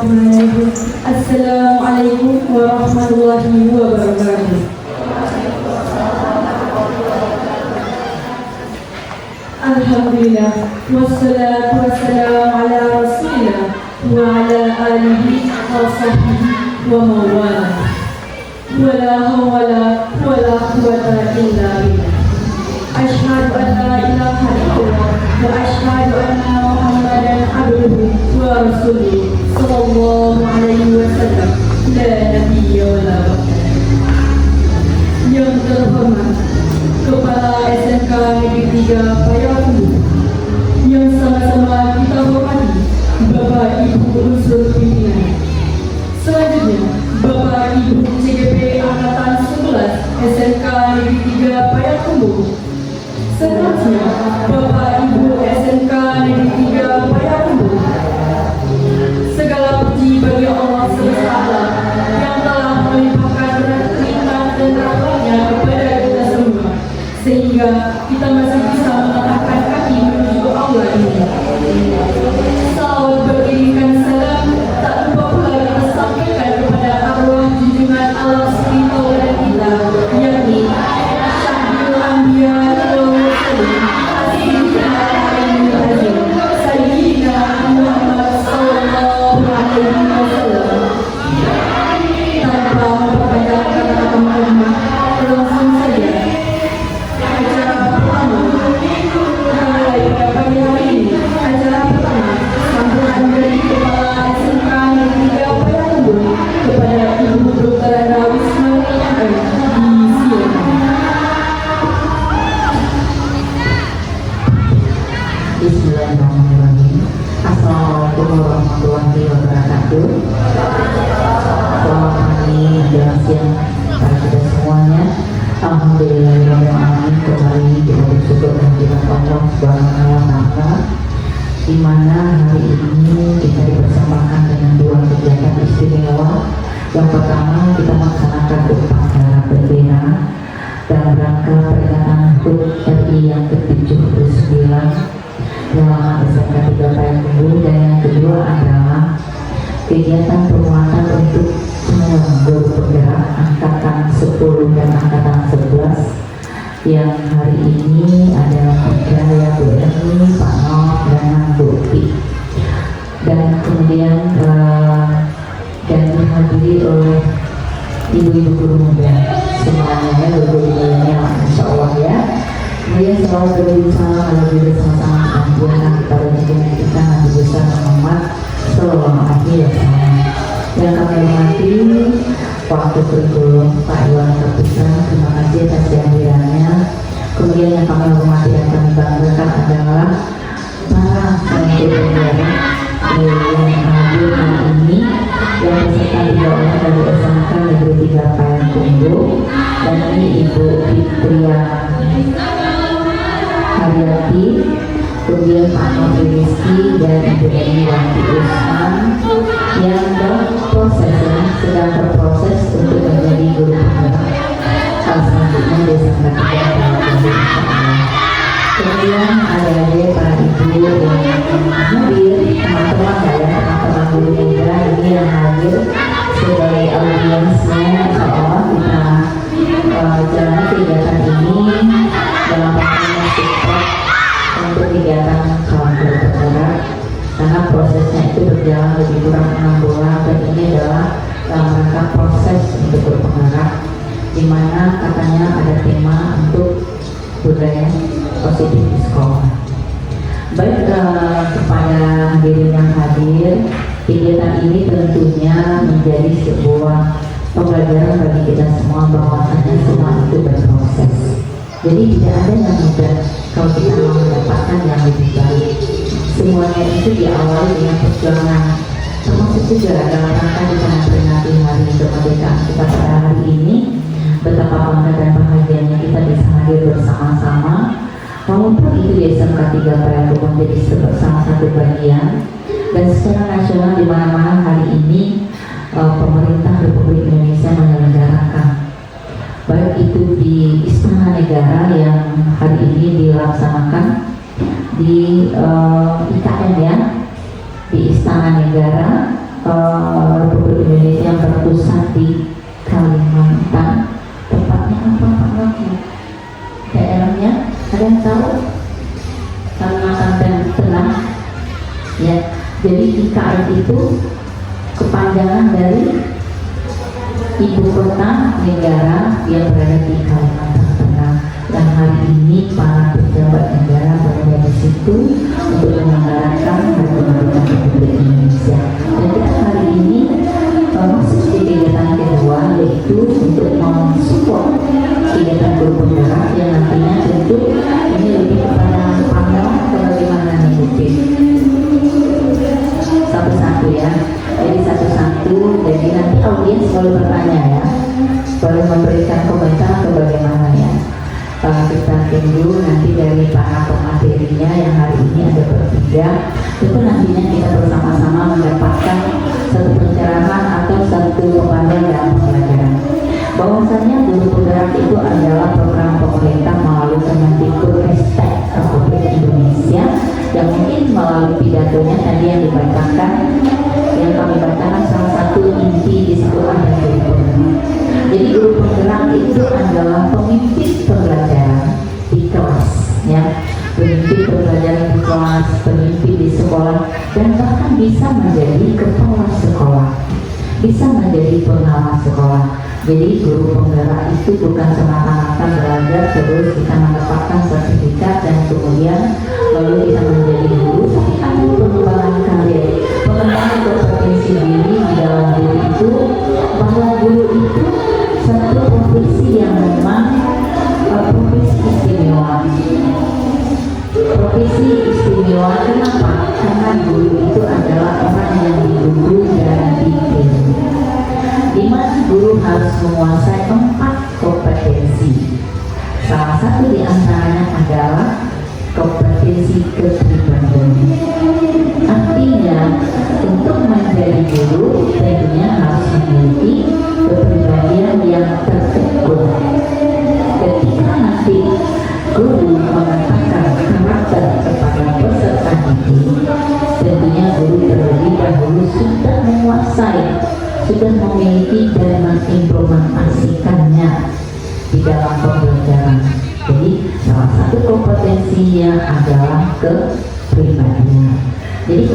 Bismillahirrahmanirrahim. Assalamualaikum warahmatullahi wabarakatuh. Alhamdulillah, wassalatu wassalamu ala rasulillah wa ala alihi wa sahbihi wa mawala. Wala hawla wala quwwata illa billah. Asyhadu an la ilaha illallah wa asyhadu anna Muhammadan abduhu wa rasuluhu sallallahu alaihi wasallam. La nabiyya wa la baqiyya. Yang terhormat Kepala SMK Negeri 3 Payakumbuh, yang sama-sama kita hormati Bapak Ibu unsur pimpinan. Selanjutnya, Bapak Ibu CGP Angkatan 11 SMK Negeri 3 Payakumbuh. Selanjutnya, Bapak Ibu SMK Negeri 3 Payakumbuh. Segala puji bagi Allah semesta alam yang telah melimpahkan nikmat dan rahmatnya kepada kita semua, sehingga kita masih bisa melangkahkan kaki menuju Allah ini. Salawat beriringan salam tak lupa pula kita sampaikan kepada arwah junjungan alam suri tauladan kita, yakni Syahidul Anbiya wal Mursalin Sayyidina Muhammad sallallahu alaihi wasallam. Tanpa memperpanjang kata-kata mukadimah, langsung saja acara pertama mulai pada pagi hari ini. Acara pertama sambutan dari Kepala SMK Negeri 3 Payakumbuh kepada Ibu Dr. Rana Wismani MA disilakan. Bismillahirrahmanirrahim. Assalamualaikum warahmatullahi wabarakatuh. Selamat pagi, menjelang siang para kita semuanya. Alhamdulillahirrahmanirrahim. Kembali kita bersyukur kehadirat Allah Subhanahu wa Ta'ala, di mana hari ini kita dipersamakan dengan dua kegiatan istimewa. Yang pertama, kita melaksanakan upacara bendera dalam rangka peringatan HUT RI yang ke-79 dalam SMK 3 Payakumbuh, dan yang kedua adalah kegiatan penguatan untuk semua guru penggerak angkatan 10 dan angkatan 11 yang hari ini ada tiga, ya, Bu Eni, Pak Noh, dan Bu Upi, dan kemudian dan dihadiri oleh ibu-ibu guru muda semuanya, ya, guru-gurunya, Insya Allah, ya. Kemudian selalu berbicara kalau kita sama-sama ampunan kepada junjungan kita Nabi besar Muhammad sallallahu alaihi wasallam. Yang kami hormati waktu kurikulum Pak Iwan Kaputra, terima kasih atas kehadirannya. Kemudian yang kami hormati dan kami banggakan adalah para pengikut penjara yang hadir hari ini, yang beserta dibawa dari SMK Negeri 3 Payakumbuh, dan ini Ibu Fitria Haryati, kemudian Pak Nori Rizky dan Ibu Eni Wanti Usman yang sedang berproses untuk menjadi guru penggerak selanjutnya di SMK 3 Payakumbuh. Kemudian ada para ibu yang hadir, teman-teman teman-teman guru muda ini yang hadir sebagai audiensnya. Insya Allah kita jalani kegiatan ini dalam rangka support untuk kegiatan kawan guru penggerak, karena prosesnya itu berjalan lebih kurang 6 bulan, dan ini adalah dalam rangka proses untuk guru penggerak, di mana katanya ada tema untuk budaya positif di sekolah. Baik, kepada hadirin yang hadir, kegiatan ini tentunya menjadi sebuah pembelajaran bagi kita semua bahwasanya semua itu berproses. Jadi tidak ada yang mudah kalau kita mau mendapatkan yang lebih baik. Semuanya itu diawali dengan perjuangan, termasuk juga dalam rangka kita memperingati hari kemerdekaan kita pada hari ini. Betapa bangga dan bahagianya kita bisa hadir bersama-sama, walaupun itu di SMK 3 Payakumbuh menjadi salah satu bagian, dan secara nasional di mana-mana hari ini pemerintah Republik Indonesia menyelenggarakan, baik itu di Istana Negara yang hari ini dilaksanakan di IKN, ya, di Istana Negara, Republik Indonesia yang berpusat di Kalimantan. Tepatnya apa Pak Wakil? Daerahnya ada yang tahu? Kalimantan Tengah. Ya, jadi IKN itu kepanjangan dari ibu kota negara yang berada di Kalimantan Tengah. Dan hari ini para pejabat negara berada di situ untuk menyelenggarakan hari kemerdekaan Republik Indonesia. Dan kita hari ini masuk di kegiatan kedua, yaitu untuk mensupport kegiatan guru penggerak yang nantinya tentu ini lebih kepada panel bagaimana nih satu-satu ya. Jadi satu-satu, jadi nanti audiens boleh bertanya ya, boleh memberikan komentar atau bagaimana ya. Kita tunggu nanti dari para pematerinya yang hari ini ada bertiga, itu nantinya kita bersama-sama mendapatkan satu pencerahan atau satu pemahaman dalam pembelajaran. Bahwasanya guru penggerak itu adalah program pemerintah melalui Kemendikbudristek Republik Indonesia yang mungkin melalui pidatonya tadi yang dibacakan, yang kami bacakan salah satu inti di situ ada guru penggerak. Jadi guru penggerak itu adalah pemimpin pembelajaran di kelas, ya, pemimpin pembelajaran di kelas, pemimpin di sekolah, dan bahkan bisa menjadi kepala sekolah, bisa menjadi pengawas sekolah. Jadi guru penggerak itu bukan semata-mata belajar terus kita mendapatkan sertifikat dan kemudian lalu kita menjadi guru, tapi ada pengembangan karir, pengembangan kompetensi diri di dalam guru itu, bahwa guru itu satu profesi yang memang profesi istimewa. Profesi istimewa kenapa? Karena guru itu adalah orang yang diduduk dan ditiru, di mana guru harus menguasai 4 kompetensi. Salah satu di antaranya adalah kompetensi kepribadian. Artinya untuk menjadi guru tentunya harus memiliki kepribadian yang tertekun. Ketika nanti guru mengatakan karakter kepada peserta didik, tentunya guru terlebih dahulu sudah menguasai, sudah memiliki dan mengimplementasikannya di dalam pembelajaran. Jadi salah satu kompetensinya adalah kepribadian. Jadi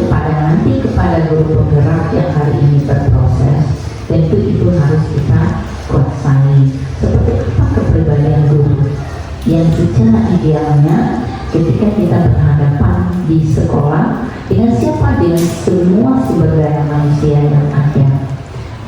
kepada guru penggerak yang hari ini berproses, tentu itu harus kita kuasai. Seperti apa kepribadian guru yang secara idealnya ketika kita berhadapan di sekolah dengan siapa, dengan semua sumber daya manusia yang ada,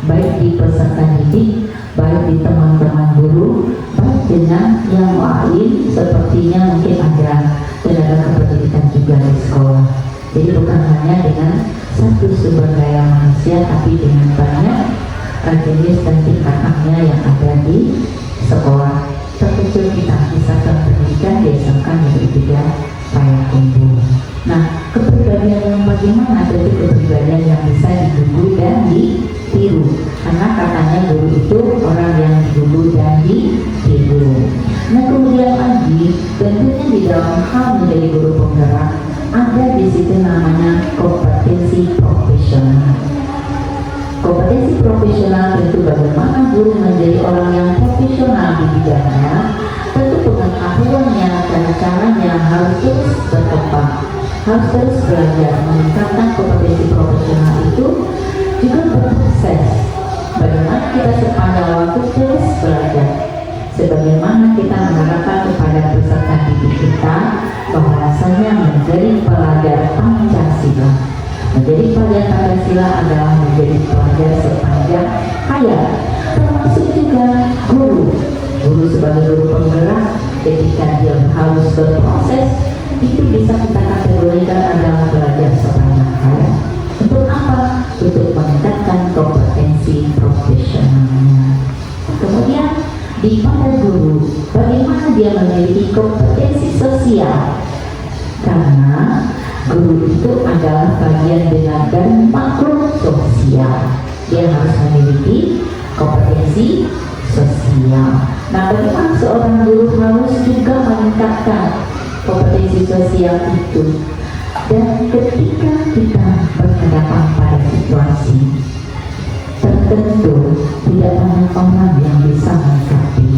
baik di peserta didik, baik di teman-teman guru, baik dengan yang lain, sepertinya mungkin ada tenaga kependidikan juga di sekolah. Jadi bukan hanya dengan satu sumber daya manusia, tapi dengan banyak jenis dan tingkatannya yang ada di sekolah. Terkecil kita misalkan pendidikan diasalkan menjadi 3 Payakumbuh. Nah, kepribadian yang bagaimana? Jadi kepribadian yang bisa diduduk dan ditiru, karena katanya guru itu orang yang diduduk dan ditiru. Nah, kemudian lagi tentunya di dalam hal menjadi guru penggerak ada di situ namanya kompetensi profesional. Kompetensi profesional tentu bagaimana guru menjadi orang yang profesional di bidangnya, tentu pengetahuannya dan caranya harus terus berkembang, harus terus belajar. Meningkatkan kompetensi profesional itu juga berproses. Bagaimana kita sepanjang waktu terus belajar, sebagaimana kita mengharapkan kepada peserta didik kita bahwasanya menjadi pelajar Pancasila. Menjadi pelajar Pancasila adalah menjadi pelajar sepanjang hayat, termasuk juga guru. Guru sebagai guru penggerak ketika dia harus berproses itu bisa kita kategorikan adalah belajar sepanjang hayat. Untuk apa? Untuk meningkatkan kompetensi profesionalnya. Kemudian di pada guru, bagaimana dia memiliki kompetensi sosial? Karena guru itu adalah bagian dari makhluk sosial. Dia harus memiliki kompetensi sosial. Nah, bagaimana seorang guru harus juga meningkatkan kompetensi sosial itu? Dan ketika kita berkata berhadapan pada situasi tertentu, tidak banyak orang yang bisa menyikapi.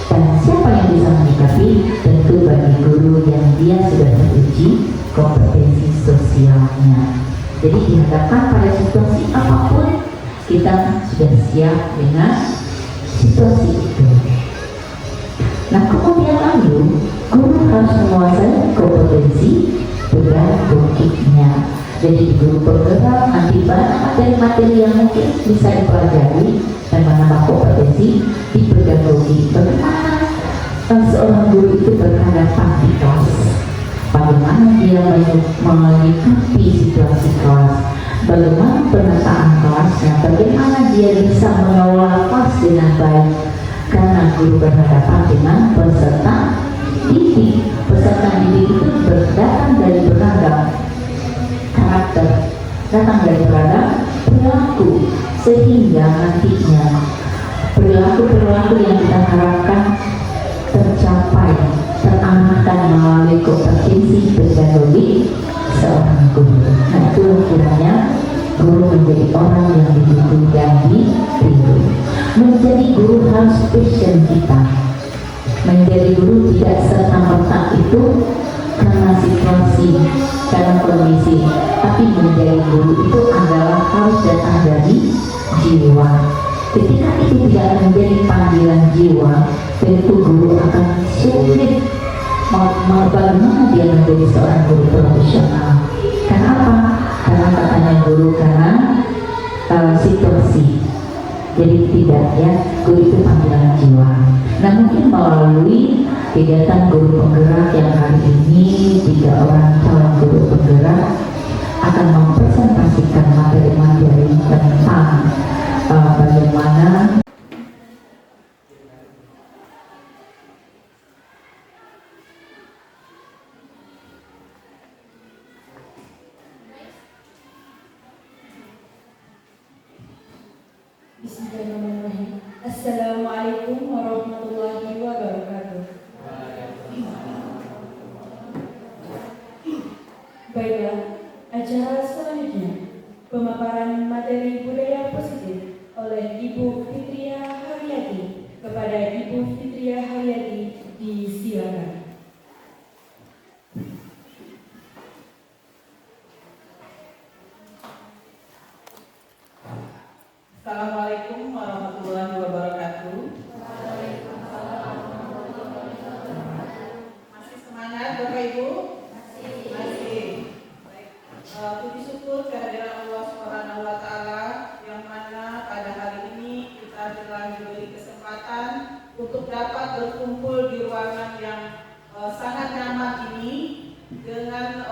Dan siapa yang bisa menyikapi? Tentu bagi guru yang dia sudah teruji kompetensi sosialnya. Jadi dihadapkan pada situasi apapun, kita sudah siap dengan situasi itu. Nah, kemudian lalu guru harus menguasai kompetensi pedagogiknya. Jadi guru penggerak nanti banyak materi-materi yang mungkin bisa dipelajari dan menambah kompetensi di pedagogi. Bagaimana seorang guru itu berhadapan di kelas, bagaimana dia menyikapi situasi kelas, bagaimana penataan kelasnya, bagaimana dia bisa mengelola kelas dengan baik, karena guru berhadapan dengan peserta didik. Peserta didik itu datang dari beragam karakter, datang dari beragam perilaku, sehingga nantinya perilaku-perilaku yang kita harapkan tercapai, terarahkan melalui kompetensi pedagogik seorang guru. Nah, itu kiranya guru menjadi orang yang dibutuhkan dan ditiru. Menjadi guru harus passion kita. Menjadi guru tidak serta-merta itu karena situasi, karena kondisi, tapi menjadi guru itu adalah harus datang dari jiwa. Ketika itu tidak menjadi panggilan jiwa, tentu guru akan sulit bagaimana dia menjadi seorang guru profesional. Kenapa? Karena katanya guru karena situasi. Jadi tidak, ya, guru itu panggilan jiwa. Nah, mungkin melalui kegiatan guru penggerak yang hari ini 3 orang calon guru penggerak akan mempresentasikan materi-materi tentang bagaimana Bismillahirrahmanirrahim. Assalamualaikum warahmatullahi wabarakatuh. Baiklah, acara selanjutnya pemaparan materi budaya positif oleh Ibu Fitria Haryati. Kepada Ibu Fitria Haryati disilakan. Assalamualaikum warahmatullahi wabarakatuh. Masih semangat Bapak Ibu? Masih. Baik. Puji syukur kehadiran Allah Subhanahu wa taala yang mana pada hari ini kita telah diberi kesempatan untuk dapat berkumpul di ruangan yang sangat nyaman ini dengan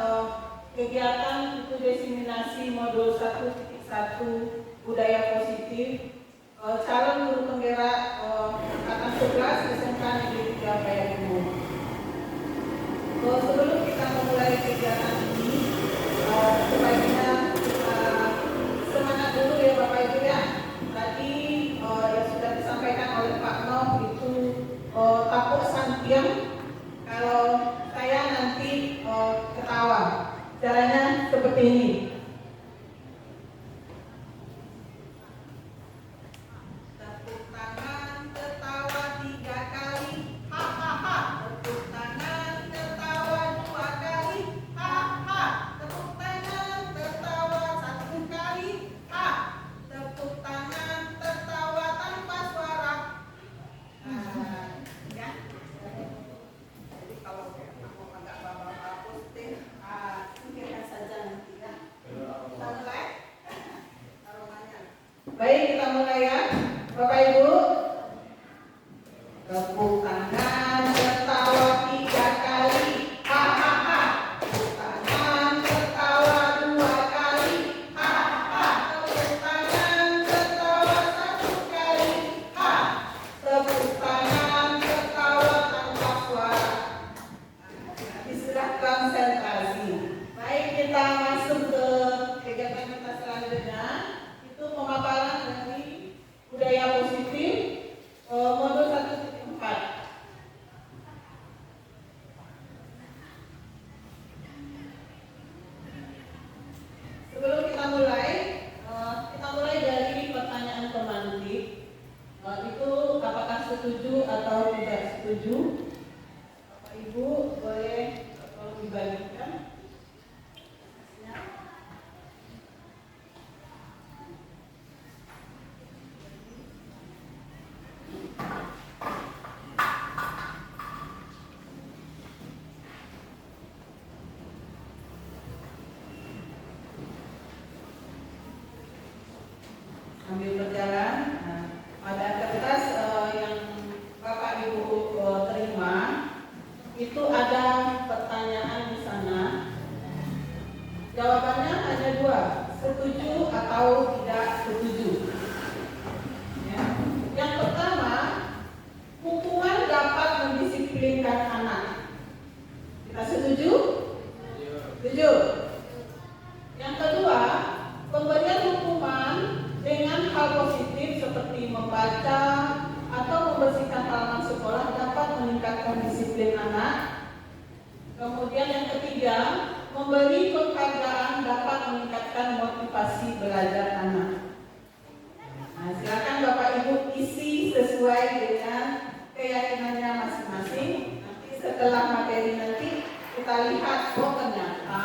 kegiatan itu diseminasi modul 1.1 budaya positif calon guru penggerak angkatan 11 SMK Negeri 3 Payakumbuh. Sebelum kita memulai kegiatan ini, sebaiknya kita semangat dulu ya Bapak Ibu ya. Tadi yang sudah disampaikan oleh Pak Noh itu tapuk santiam. Kalau saya nanti ketawa, caranya seperti ini. setuju atau tidak setuju? Bapak Ibu boleh tolong dibagikan. Sambil berjalan, pada kertas yang Bapak Ibu terima itu ada pertanyaan di sana. Jawabannya ada dua, setuju atau tidak setuju. Ya. Yang pertama, hukuman dapat mendisiplinkan anak. Kita setuju? Setuju. Yang kedua, pemberian hukuman dengan hal positif seperti membaca atau membersihkan halaman sekolah dapat meningkatkan disiplin anak. Kemudian yang ketiga, memberi penghargaan dapat meningkatkan motivasi belajar anak. Nah, silakan Bapak Ibu isi sesuai dengan keyakinannya masing-masing. Nanti setelah materi nanti kita lihat, oh ternyata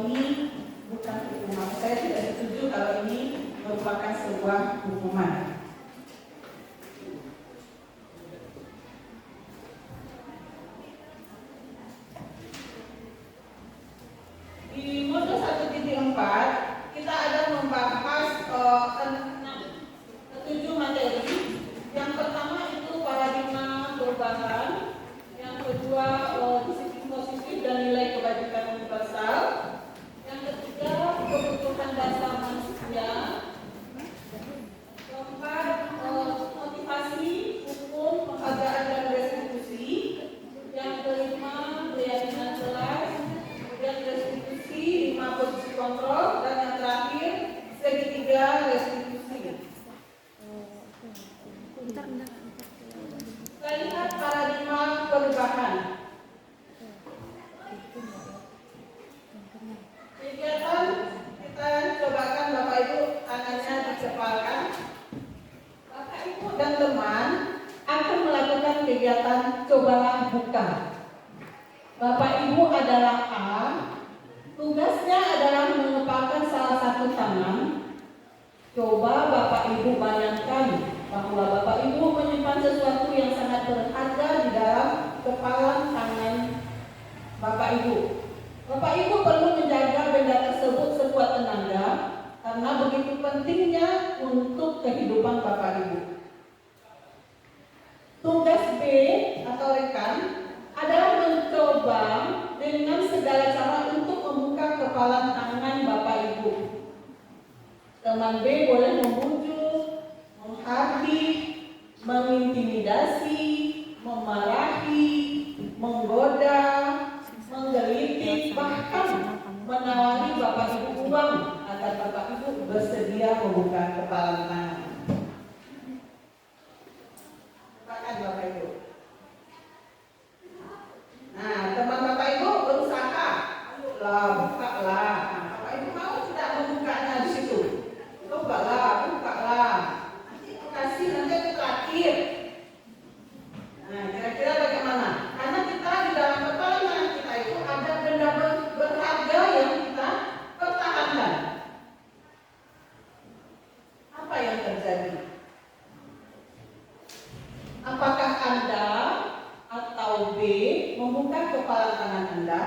ini bukan hukuman. Saya tidak setuju kalau ini merupakan sebuah hukuman. Di modul 1.4 kita ada membahas 7 materi. Yang pertama itu paradigma perubahan, yang kedua disiplin positif dan nilai kebajikan universal, yang ketiga kebutuhan dasar manusia, keempat motivasi, hukum, penghargaan dan restitusi, yang kelima keyakinan kelas, kemudian restitusi, 5 posisi kontrol, dan yang terakhir segitiga restitusi. Kita lihat paradigma perubahan. Kegiatan kita cobakan Bapak Ibu tangannya dicepalkan. Bapak Ibu dan teman akan melakukan kegiatan cobalah buka. Bapak Ibu adalah A, tugasnya adalah mengepalkan salah satu tangan. Coba Bapak Ibu bayangkan bahwa Bapak Ibu menyimpan sesuatu yang sangat berharga di dalam kepalan tangan Bapak Ibu. Bapak Ibu perlu menjaga benda tersebut sekuat tenaga karena begitu pentingnya untuk kehidupan Bapak Ibu. Tugas B atau rekan adalah mencoba dengan segala cara untuk membuka kepalan tangan Bapak Ibu. Teman B boleh membujuk, menghardik, mengintimidasi, memarahi, menggoda, menggelitik, bahkan menawari Bapak Ibu uang agar Bapak Ibu bersedia membuka kepalan tangan. Silakan Bapak Ibu. Nah, teman Bapak Ibu berusaha, ayolah bukalah. Nah, Bapak Ibu mau tidak membukanya di situ? Cobalah, bukalah. Nanti kasih nanti terakhir. Nah, kira-kira bagaimana? Karena kita di dalam kepalan tangan kita itu ada benda berharga yang kita pertahankan. Apa yang terjadi? Apakah Anda atau B membuka kepalan tangan Anda?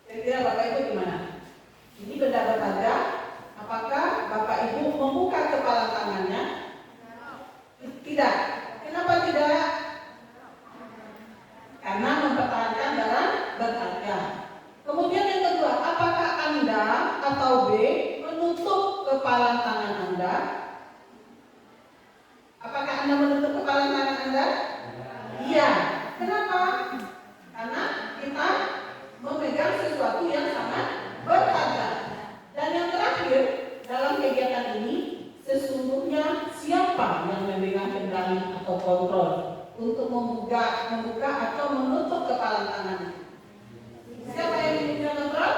Kira-kira Bapak Ibu gimana? Ini benda berharga. Apakah Bapak Ibu membuka kepalan tangannya? Tidak. Kenapa tidak? Karena mempertahankan barang berharga. Kemudian yang kedua, apakah Anda atau B menutup kepalan tangan Anda? Apakah Anda menutup kepalan tangan Anda? Iya. Kenapa? Karena kita memegang sesuatu yang sangat berharga. Dan yang terakhir, dalam kegiatan ini, sesungguhnya siapa yang memegang kendali atau kontrol untuk membuka atau menutup kepalan tangan? Siapa yang memegang kontrol?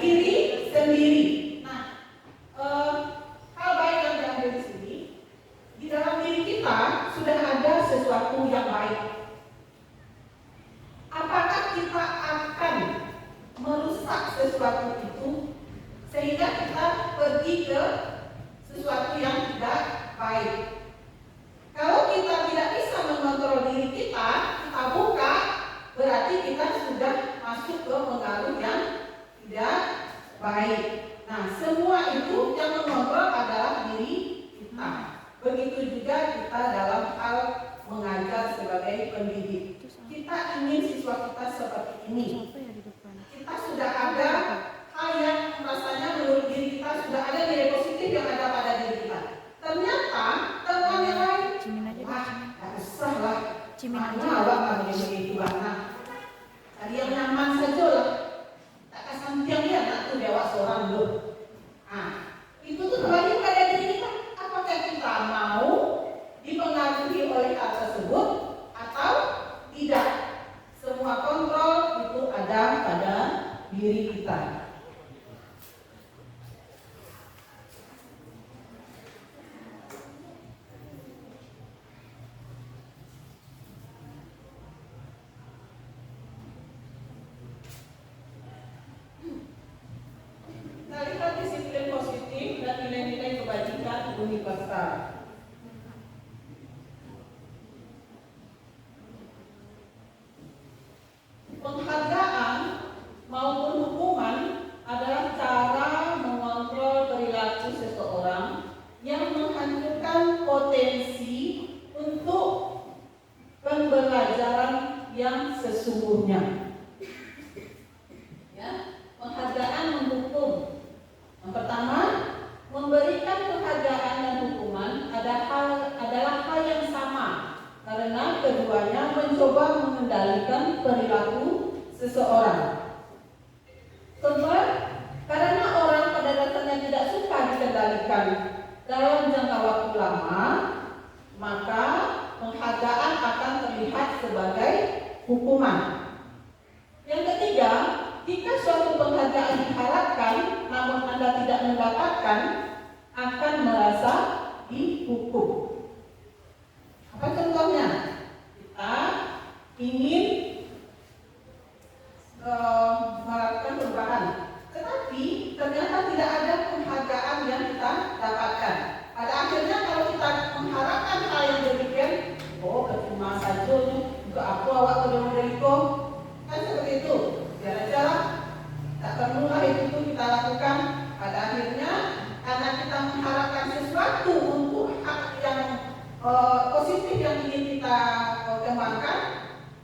Diri sendiri. Nah, hal baik yang diambil di sini, di dalam diri berarti kita sudah masuk ke pengaruh yang tidak baik. Nah, semua itu yang mengontrol adalah diri kita. Begitu juga kita dalam hal mengajar sebagai pendidik. Kita ingin siswa kita seperti ini. Kita sudah ada hal yang rasanya menurut diri kita sudah ada nilai positif yang ada pada diri kita. Ternyata teman yang lain, wah, gak usah lah. Mana awak begini itu anak. Tadi yang nyaman saja lah. Tak kasih tiang dia nak tu dia awak seorang dulu. Itu tuh kembali pada diri kita. Apakah kita mau dipengaruhi oleh hal tersebut atau tidak? Semua kontrol itu ada pada diri kita. Kita lihat disiplin positif dan nilai-nilai kebajikan universal. Penghargaan maupun hukuman adalah cara mengontrol perilaku seseorang yang menghancurkan potensi untuk pembelajaran yang sesungguhnya. Ya, penghargaan menghukum. Yang pertama, memberikan penghargaan dan hukuman adalah hal yang sama karena keduanya mencoba mengendalikan perilaku seseorang. Sebab karena orang pada dasarnya tidak suka dikendalikan dalam jangka waktu lama, maka penghargaan akan terlihat sebagai hukuman. Yang ketiga, jika suatu penghargaan diharapkan namun Anda tidak mendapatkan, akan merasa dihukum. Apa contohnya? Kita ingin melakukan perubahan, tetapi ternyata tidak ada penghargaan yang kita dapatkan. Pada akhirnya kalau kita mengharapkan hal yang demikian, percuma saja juga aku awak belum beriku, kan seperti itu. Biar tak perlulah itu kita lakukan. Pada akhirnya karena kita mengharapkan sesuatu untuk hak yang positif yang ingin kita kembangkan,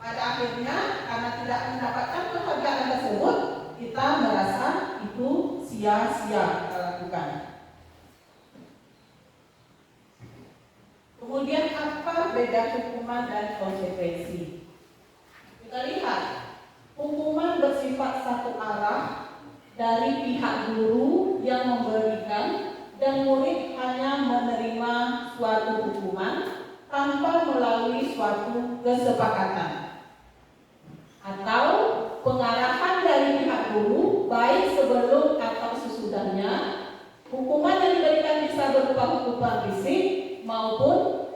pada akhirnya karena tidak mendapatkan penghargaan tersebut, kita merasa itu sia-sia kita lakukan. Kemudian apa beda hukuman dan konsekuensi? Kita lihat, hukuman bersifat satu arah dari pihak guru yang memberikan dan murid hanya menerima suatu hukuman tanpa melalui suatu kesepakatan. Atau pengarahan dari pihak guru baik sebelum atau sesudahnya, hukuman yang diberikan bisa berupa hukuman fisik maupun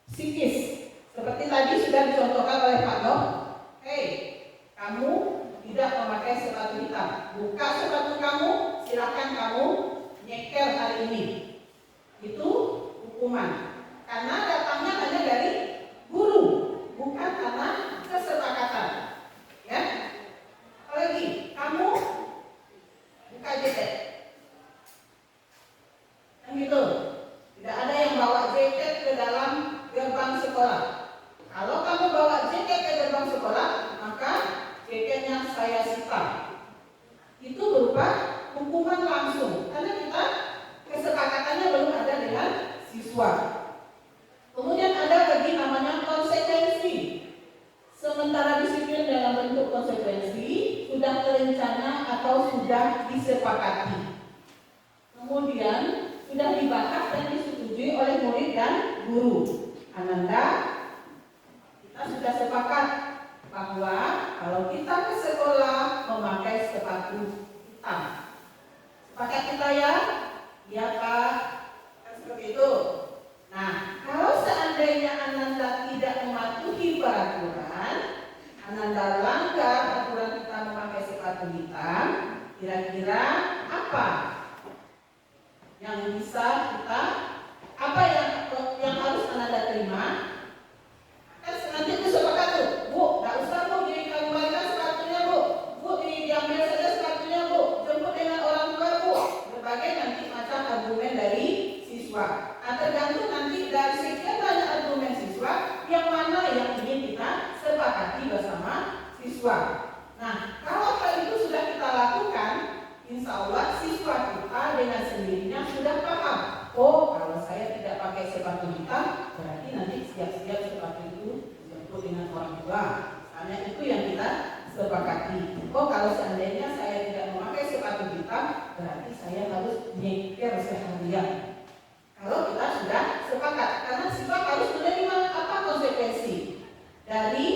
psikis. Seperti tadi sudah dicontohkan oleh Pak Dok. Kamu tidak memakai sepatu hitam. Buka sepatu kamu, silakan kamu nyeker hari ini. Itu hukuman. Karena datangnya hanya dari guru, bukan karena kesepakatan. Ya. Apalagi kamu buka jaket. Kan gitu. Tidak ada yang bawa jaket ke dalam gerbang sekolah. Kalau kamu bawa jaket ke gerbang sekolah, maka jaketnya saya sita. Itu berupa hukuman langsung karena kita kesepakatannya belum ada dengan siswa. Kemudian ada lagi namanya konsekuensi. Sementara disiplin dalam bentuk konsekuensi sudah terencana atau sudah disepakati. Kemudian sudah dibahas dan disetujui oleh murid dan guru. Ananda, kita sudah sepakat bahwa kalau kita ke sekolah memakai sepatu hitam. Sepakat kita ya? Iya Pak, kan seperti itu. Nah, kalau seandainya Ananda tidak mematuhi peraturan, Ananda langgar aturan kita memakai sepatu hitam, kira-kira apa yang bisa kita, apa yang harus Ananda terima? Kan nanti itu sepakat tuh, Bu, nggak usah Bu diri kembali sepatu hitam, berarti nanti siap-siap sepatu itu dijemput dengan orang tua. Hanya itu yang kita sepakati. Oh, kalau seandainya saya tidak memakai sepatu hitam, berarti saya harus nyeker seharian. Kalau kita sudah sepakat, karena siswa harus menerima apa konsekuensi dari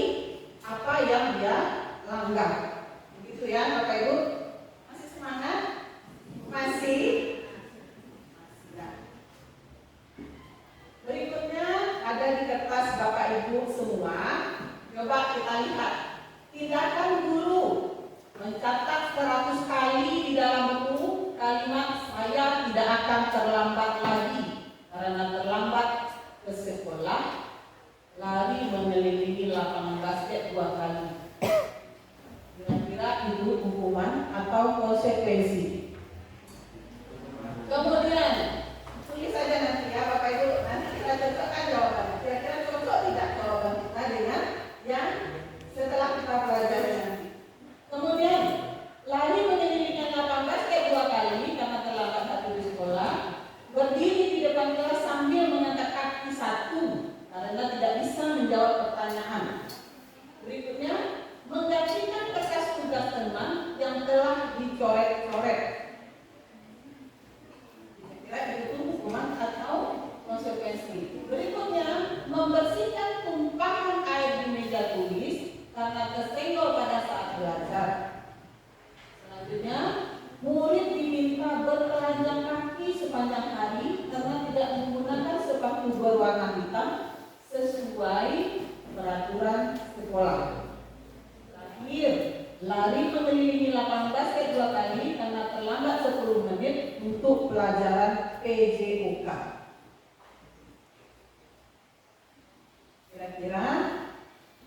apa yang dia langgar. Begitu ya, Bapak Ibu. Masih semangat? Masih? Nah. Berikutnya ada di kertas Bapak Ibu semua. Coba kita lihat. Tindakan guru mencatat 100 kali di dalam buku kalimat saya tidak akan terlambat lagi. Karena terlambat ke sekolah, lari mengelilingi lapangan basket 2 kali. Kira-kira itu hukuman atau konsekuensi? Kemudian tulis saja nanti ya Bapak Ibu, nanti kita cocokkan jawabannya. Kira-kira cocok tidak jawaban kita dengan yang setelah kita pelajari nanti. Kemudian lari mengelilingi lapangan basket 2 kali karena terlambat satu di sekolah. Berdiri di depan kelas sambil mengangkat kaki 1 karena tidak bisa menjawab pertanyaan. Berikutnya, menggantikan kertas tugas teman yang telah dicoret-coret. Kira-kira itu hukuman atau konsekuensi. Berikutnya, membersihkan tumpahan air di meja tulis karena tersenggol pada saat belajar. Selanjutnya, murid diminta bertelanjang kaki sepanjang hari karena tidak menggunakan sepatu berwarna hitam sesuai peraturan sekolah. Terakhir, lari mengelilingi lapangan basket 2 kali karena terlambat 10 menit untuk pelajaran PJOK. Kira-kira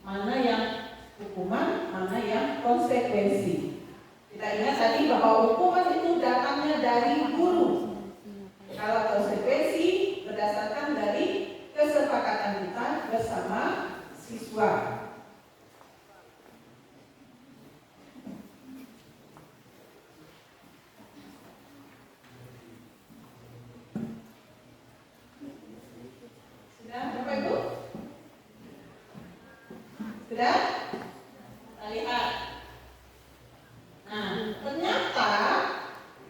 mana yang hukuman, mana yang konsekuensi? Kita ingat tadi bahwa hukuman itu datangnya dari guru. Kalau konsekuensi berdasarkan dari kesepakatan kita bersama siswa. Sudah, Bapak Ibu? Sudah? Kita lihat. Nah, ternyata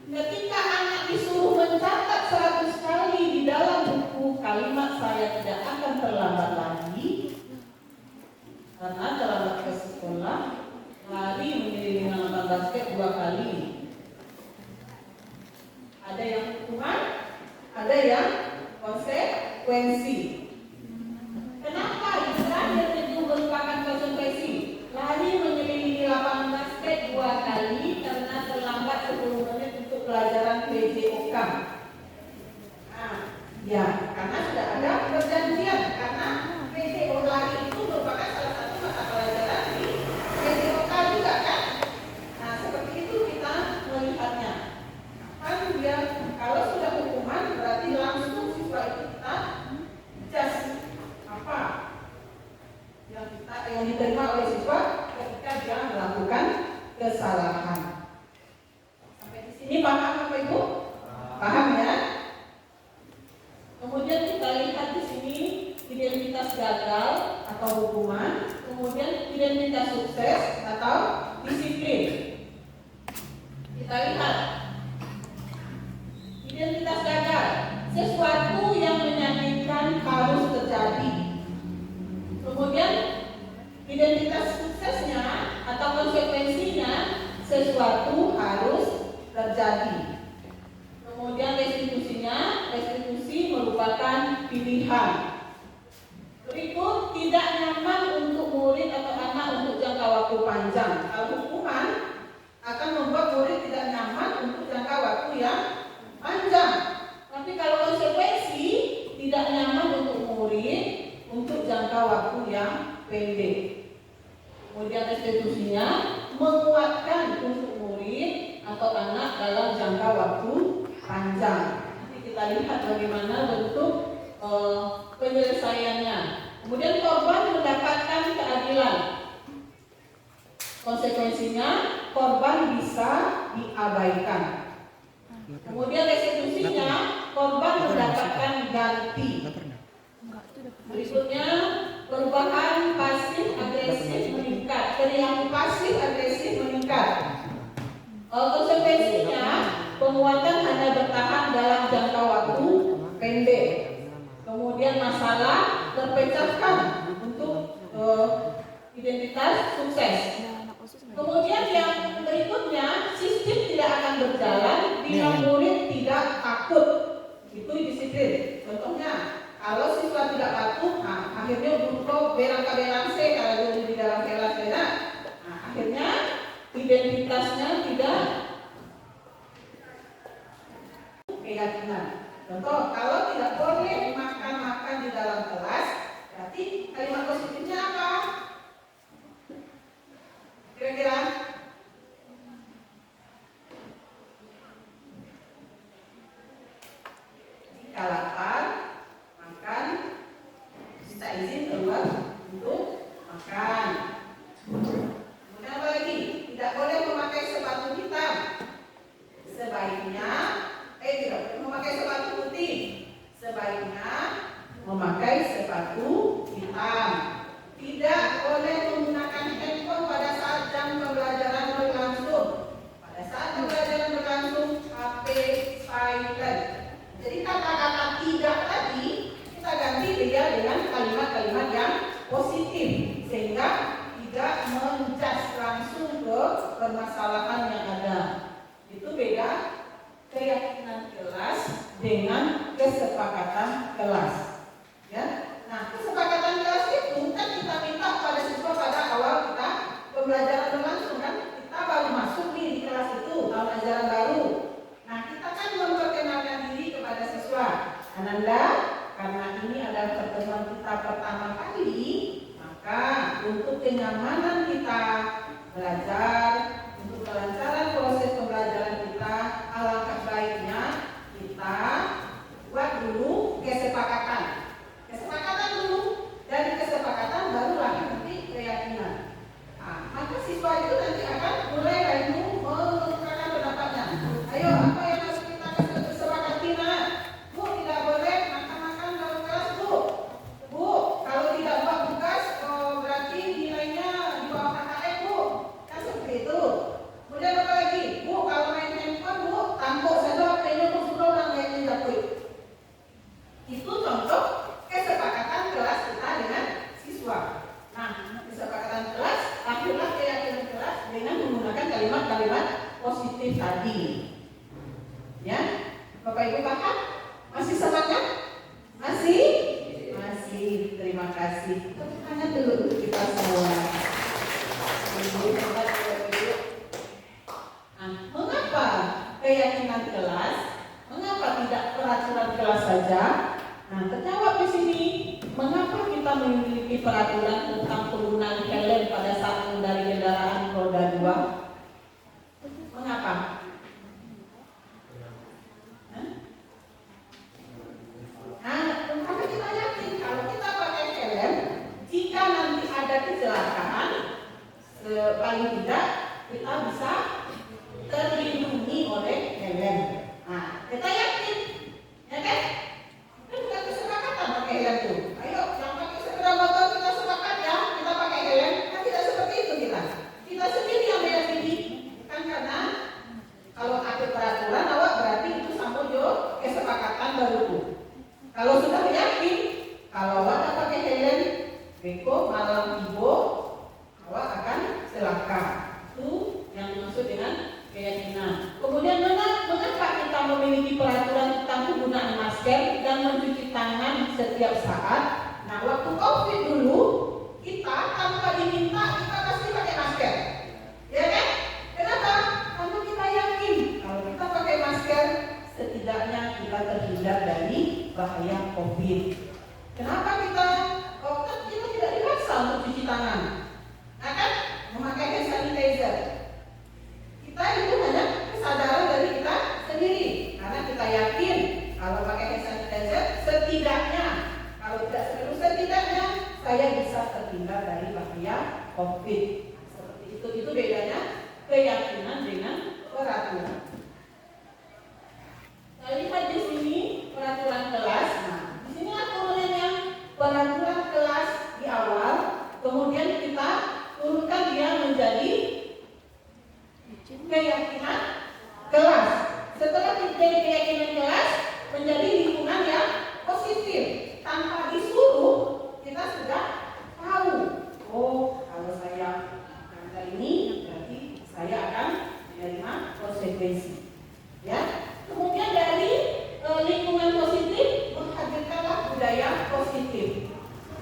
ketika anak disuruh mencatat 100 kali di dalam buku kalimat saya tidak akan terlambat lagi karena terlambat ke sekolah, lari mengelilingi lapangan basket 2 kali. Ada yang hukuman, ada yang konsekuensi. Kenapa itu terakhir itu merupakan konsekuensi? Lari mengelilingi lapangan basket 2 kali karena terlambat 10 menit untuk pelajaran PJOK. Nah, ya, karena sudah ada perjanjian. Karena PJOK lari itu merupakan salah satu mata pelajaran di PJOK juga kan. Nah, seperti itu kita melihatnya. Kan dia kalau sudah hukuman berarti langsung siswa itu kita just apa yang diterima oleh siswa ketika dia melakukan kesalahan. Sampai di sini paham Bapak Ibu? Paham ya? Kemudian kita lihat di sini identitas gagal atau hukuman, kemudian identitas sukses atau disiplin. Kita lihat identitas gagal, sesuatu yang menyakitkan harus terjadi. Kemudian identitas suksesnya atau konsekuensinya, sesuatu harus terjadi. Kemudian restitusinya, restitusi merupakan pilihan. Berikut, tidak nyaman untuk murid atau anak untuk jangka waktu panjang. Kalau hukuman akan membuat murid tidak nyaman untuk jangka waktu yang panjang. Tapi kalau konsekuensi, tidak nyaman untuk murid untuk jangka waktu yang pendek. Kemudian restitusinya menguatkan untuk murid atau anak dalam jangka waktu panjang. Nanti kita lihat bagaimana bentuk penyelesaiannya. Kemudian korban mendapatkan keadilan. Konsekuensinya korban bisa diabaikan. Kemudian restitusinya korban mendapatkan ganti. Berikutnya, perubahan pasif agresif meningkat. Perilaku pasif agresif meningkat. Konsekuensinya, penguatan hanya bertahan dalam jangka waktu pendek. Kemudian masalah terpecahkan untuk identitas sukses. Kemudian yang berikutnya, sistem tidak akan berjalan bila murid tidak takut. Itu disiplin. Contohnya, kalau siswa tidak patuh, akhirnya butuh berang-berang kalau di dalam kelas beda. Akhirnya identitasnya tidak keyakinan. Contoh, kalau tidak boleh makan di dalam kelas, berarti kalimat positifnya apa? Kira-kira? Jika lapar, makan, minta izin keluar untuk makan. Kemudian apa lagi? Tidak boleh memakai sepatu hitam. Sebaiknya, tidak boleh memakai sepatu putih. Sebaiknya memakai sepatu hitam. Tidak boleh menggunakan handphone pada saat jam pembelajaran berlangsung. Pada saat pembelajaran berlangsung, HP silent. Jadi kata-kata tidak tadi kita ganti dia dengan kalimat-kalimat yang positif sehingga tidak menjudge langsung ke permasalahan yang ada. Itu beda keyakinan kelas dengan kesepakatan kelas. Ya. Nah, kesepakatan kelas itu kan kita minta pada siswa pada awal kita pembelajaran berlangsung kan. Kita baru masuk nih di kelas itu tahun ajaran baru. Nah, kita kan memperkenalkan diri kepada siswa. Ananda, karena ini adalah pertemuan kita pertama kali, maka untuk kenyamanan kita belajar, untuk kelancaran proses pembelajaran kita, alangkah baiknya kita buat dulu kesepakatan. Kesepakatan dulu, dari kesepakatan barulah nanti keyakinan. Nah, maka siswa itu nanti akan mulai ragu mengungkapkan pendapatnya. Ayo, apa yang harus kita kesepakati? Bu, tidak boleh makan-makan dalam kelas, Bu. Bu, kalau tidak buat tugas, berarti nilainya di bawah KKM, Bu. Kan seperti itu. Kemudian apa lagi? Bu, kalau main handphone, Bu, tampuk saja HP-nya, Bu, sudah orang yang jatuh. Itu contoh kesepakatan kelas kita dengan siswa. Nah, kesepakatan kelas, akhirnya keyakinan kelas dengan menggunakan kalimat-kalimat positif tadi. Ya, Bapak Ibu paham? Masih semangat? Masih? Masih. Terima kasih. Tepuk tangan dulu untuk kita semua. Nah, mengapa keyakinan kelas? Mengapa tidak peraturan kelas saja? Nah, terjawab di sini. Mengapa kita memiliki peraturan tentang penggunaan helm pada saat mengendarai kendaraan roda 2? Mengapa? Karena kita yakin kalau kita pakai helm, jika nanti ada kecelakaan, paling tidak kita bisa terlindungi oleh helm. Nah, kita yakin, ya kan? Itu bukan kesepakatan pakai helm itu. Ayo, yang pakai sepeda motor kita sepakat ya, kita pakai helm. Kan tidak seperti itu kita. Kita sendiri yang beda diri. Kan karena kalau ada peraturan awak berarti itu sama jo kesepakatan baru. Kalau sudah yakin, kalau awak tak pakai helm, beko malam ibu, awak akan celaka. Itu yang dimaksud dengan keyakinan. Kemudian mengapa kita memiliki peraturan tentang penggunaan masker dan mencuci tangan setiap saat? Nah, waktu COVID dulu kita tanpa diminta kita pasti pakai masker, ya kan? Kenapa? Karena kita yakin kalau kita pakai masker setidaknya kita terhindar dari bahaya COVID. Kenapa kita? Kan kita tidak dipaksa untuk cuci tangan, nah kan? Memakai hand sanitizer. Kita itu hanya kesadaran dari kita sendiri karena kita yakin kalau pakai hand sanitizer setidaknya, kalau tidak setidaknya saya bisa terhindar dari bahaya COVID. Seperti itu bedanya keyakinan dengan peraturan. Saya lihat di sini peraturan kelas. Nah, di sini turunan yang peraturan kelas di awal, kemudian kita turunkan dia menjadi keyakinan kelas. Setelah menjadi keyakinan kelas, menjadi lingkungan yang positif. Tanpa disuruh, kita sudah tahu. Oh, kalau saya kata ini, berarti saya akan menerima konsekuensi. Ya. Kemudian dari lingkungan positif, menghadirkanlah budaya positif.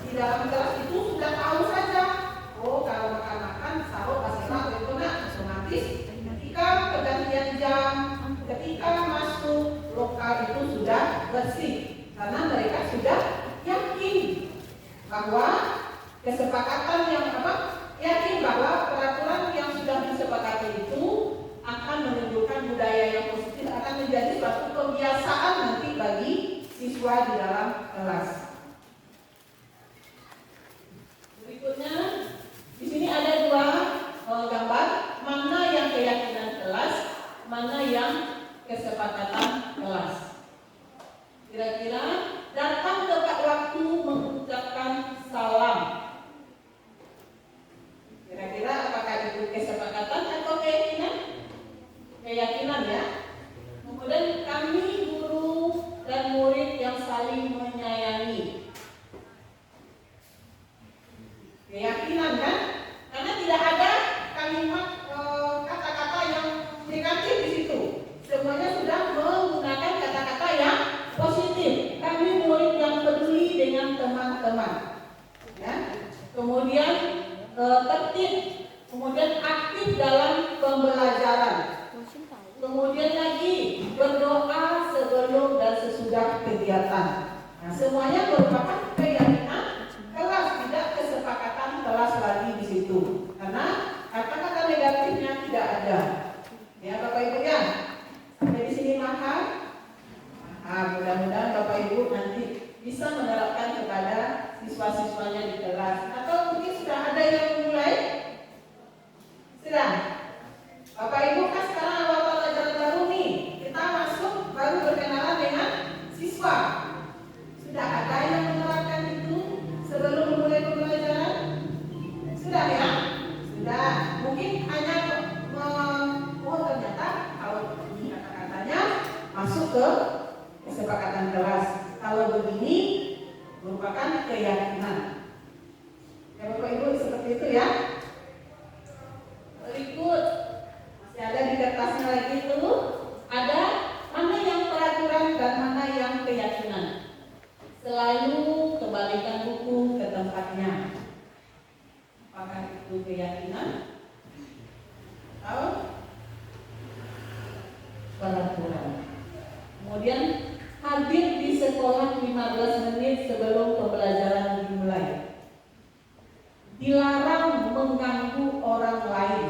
Di dalam kelas itu sudah tahu saja. Oh, kalau makan-makan, sahur, pasirah, otomatis ketika pergantian jam, ketika masuk lokal itu sudah bersih. Karena mereka sudah yakin bahwa kesepakatan yang yakin bahwa peraturan yang sudah disepakati itu akan menunjukkan budaya yang positif, akan menjadi suatu kebiasaan nanti bagi siswa di dalam kelas. Berikutnya, di sini ada dua gambar, mana yang keyakinan kelas, mana yang kesepakatan kelas. Kira-kira datang tepat waktu mengucapkan salam. Kira-kira apakah itu kesepakatan atau keyakinan? Keyakinan ya. Kemudian kami guru dan murid yang saling menyayangi. Keyakinan kan? Karena tidak ada kalimat kata-kata yang negatif di situ. Semuanya sudah menggunakan kata-kata yang positif. Kami murid yang peduli dengan teman-teman. Ya. Kemudian tertib, kemudian aktif dalam pembelajaran. Kemudian lagi berdoa sebelum dan sesudah kegiatan. Nah, semuanya merupakan keyakinan kelas, tidak kesepakatan kelas lagi di situ. Karena kata-kata negatifnya tidak ada. Ya, Bapak Ibu ya. Sampai di sini paham? Mudah-mudahan Bapak Ibu nanti bisa menerapkan kepada siswa-siswanya di kelas. Atau mungkin sudah ada yang mulai? Sudah? Bapak Ibu kan sekarang awal pelajaran baru nih. Kita masuk baru berkenalan dengan siswa. Sudah ada yang menerapkan itu sebelum mulai pembelajaran? Sudah ya? Sudah. Mungkin hanya ternyata kalau ini kata-katanya masuk ke kesepakatan kelas. Kalau begini merupakan keyakinan. Ya Bapak Ibu seperti itu ya. Berikut masih ada di kertasnya lagi itu ada mana yang peraturan dan mana yang keyakinan. Selalu kembalikan buku ke tempatnya. Apakah itu keyakinan atau peraturan? Kemudian hadir di sekolah 15 menit sebelum pembelajaran dimulai. Dilarang mengganggu orang lain.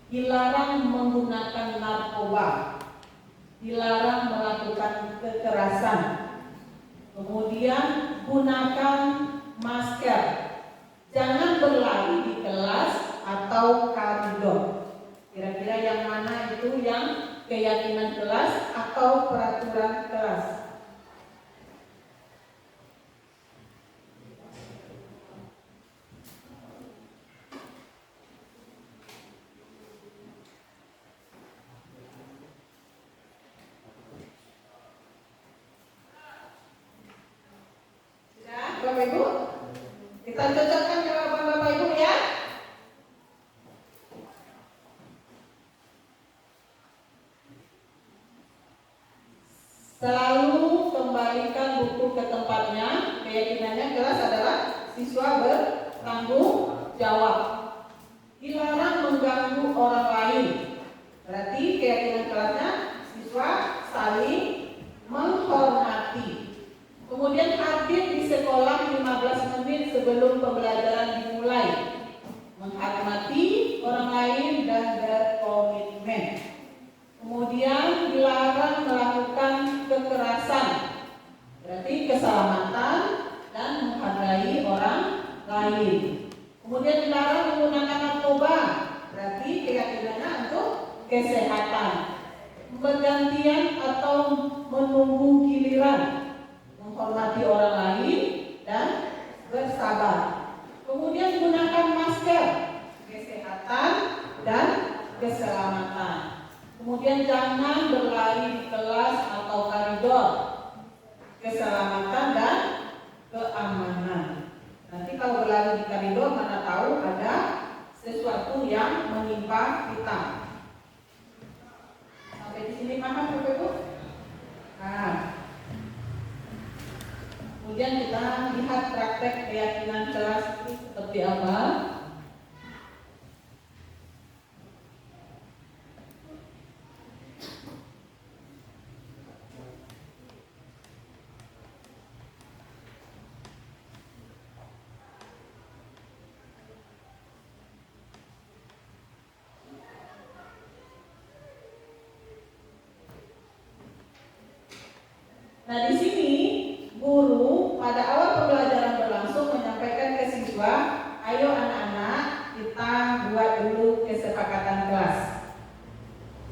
Dilarang menggunakan narkoba. Dilarang melakukan kekerasan. Kemudian gunakan masker. Jangan berlari di kelas atau koridor. Kira-kira yang mana itu yang keyakinan kelas atau peraturan kelas? Ya, Bapak Ibu, kita cocokkan jawaban Bapak Ibu ya. Selalu kembalikan buku ke tempatnya. Keyakinannya kelas adalah siswa bertanggung jawab. Dilarang mengganggu orang lain. Berarti keyakinan kelasnya siswa saling menghormati. Kemudian hadir di sekolah 15 menit sebelum pembelajaran dimulai. Menghormati orang lain dan berkomitmen. Kemudian dilarang melakukan kekerasan, berarti keselamatan dan menghargai orang lain. Kemudian dilarang menggunakan narkoba, berarti keyakinannya untuk kesehatan. Bergantian atau menunggu giliran, menghormati orang lain Kemudian jangan berlari di kelas atau koridor. Keselamatan dan keamanan. Nanti kalau berlari di koridor, mana tahu ada sesuatu yang menimpa kita. Sampai di sini paham Bapak Ibu? Nah, kemudian kita lihat praktek keyakinan kelas itu seperti apa. Nah, di sini guru pada awal pembelajaran berlangsung menyampaikan ke siswa, ayo anak-anak kita buat dulu kesepakatan kelas.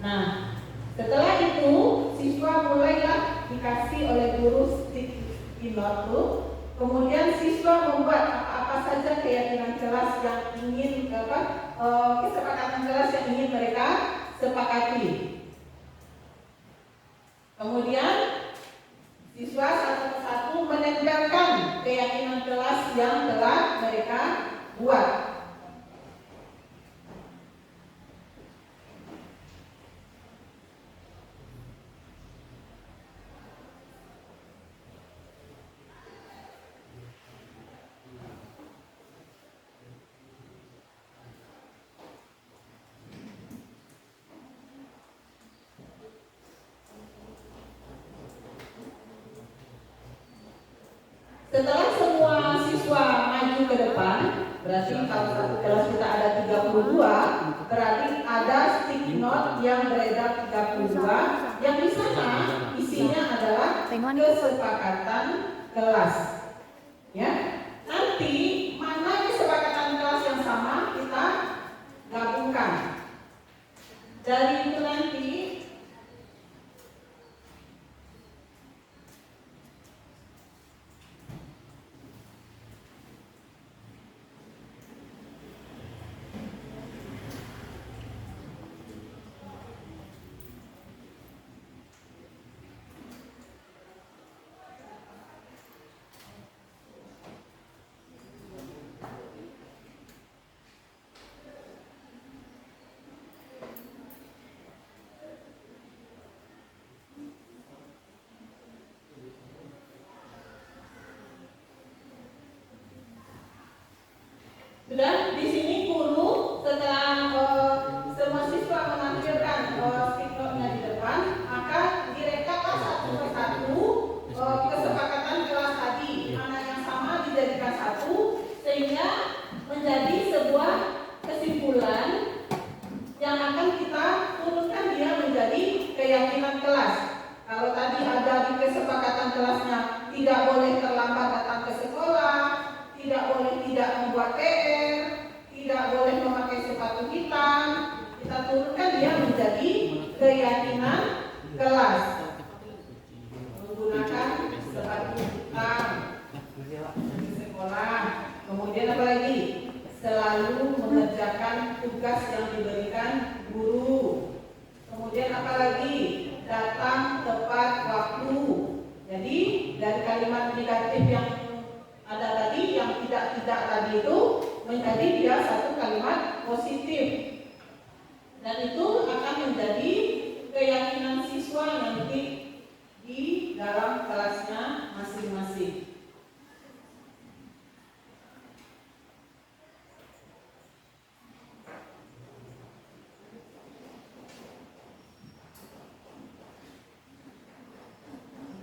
Nah, setelah itu siswa mulailah dikasih oleh guru sticky note tuh. Kemudian siswa membuat apa saja keyakinan kelas yang ingin kesepakatan kelas yang ingin mereka sepakati. Kemudian siswa satu persatu menempelkan keyakinan kelas yang telah mereka buat. Setelah semua siswa maju ke depan, berarti kalau satu kelas kita ada 32, berarti ada sticky note yang beredar 32, yang di sana isinya adalah kesepakatan kelas. Ya, nanti mana kesepakatan kelas yang sama kita gabungkan. Dari itu nanti sudah di sini guru setelah semua siswa menampilkan stikernya di depan, maka direkaplah satu persatu kesepakatan kelas tadi, mana yang sama dijadikan satu sehingga menjadi sebuah kesimpulan yang akan kita turunkan dia menjadi keyakinan kelas. Kalau tadi ada di kesepakatan kelasnya tidak boleh terlambat datang ke sekolah, tidak boleh tidak membuat PR, tidak boleh memakai sepatu hitam, kita turunkan dia menjadi keyakinan kelas. Menggunakan sepatu hitam di sekolah. Kemudian apa lagi? Selalu mengerjakan tugas yang diberikan guru. Kemudian apa lagi? Datang tepat waktu. Jadi dari kalimat negatif yang ada tadi, yang tidak tadi itu menjadi dia satu kalimat positif, dan itu akan menjadi keyakinan siswa nanti di dalam kelasnya masing-masing.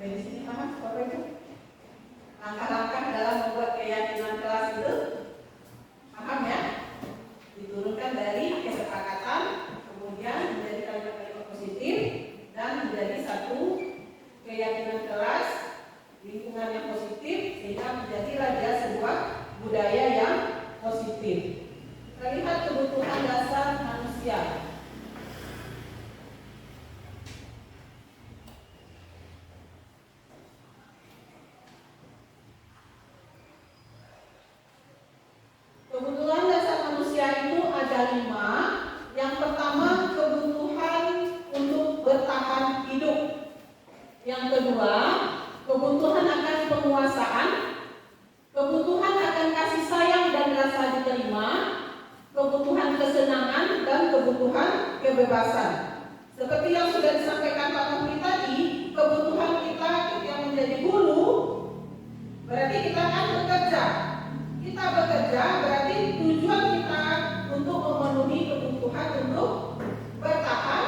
Dari sini paham Bapak Ibu? Langkah-langkah dalam membuat keyakinan kelas itu paham ya? Diturunkan dari kesepakatan, kemudian menjadi kalimat-kalimat positif dan menjadi satu keyakinan kelas, lingkungan yang positif. kebebasan. Seperti yang sudah disampaikan Pak Menteri tadi, kebutuhan kita yang menjadi guru berarti kita kan bekerja. Kita bekerja berarti tujuan kita untuk memenuhi kebutuhan untuk bertahan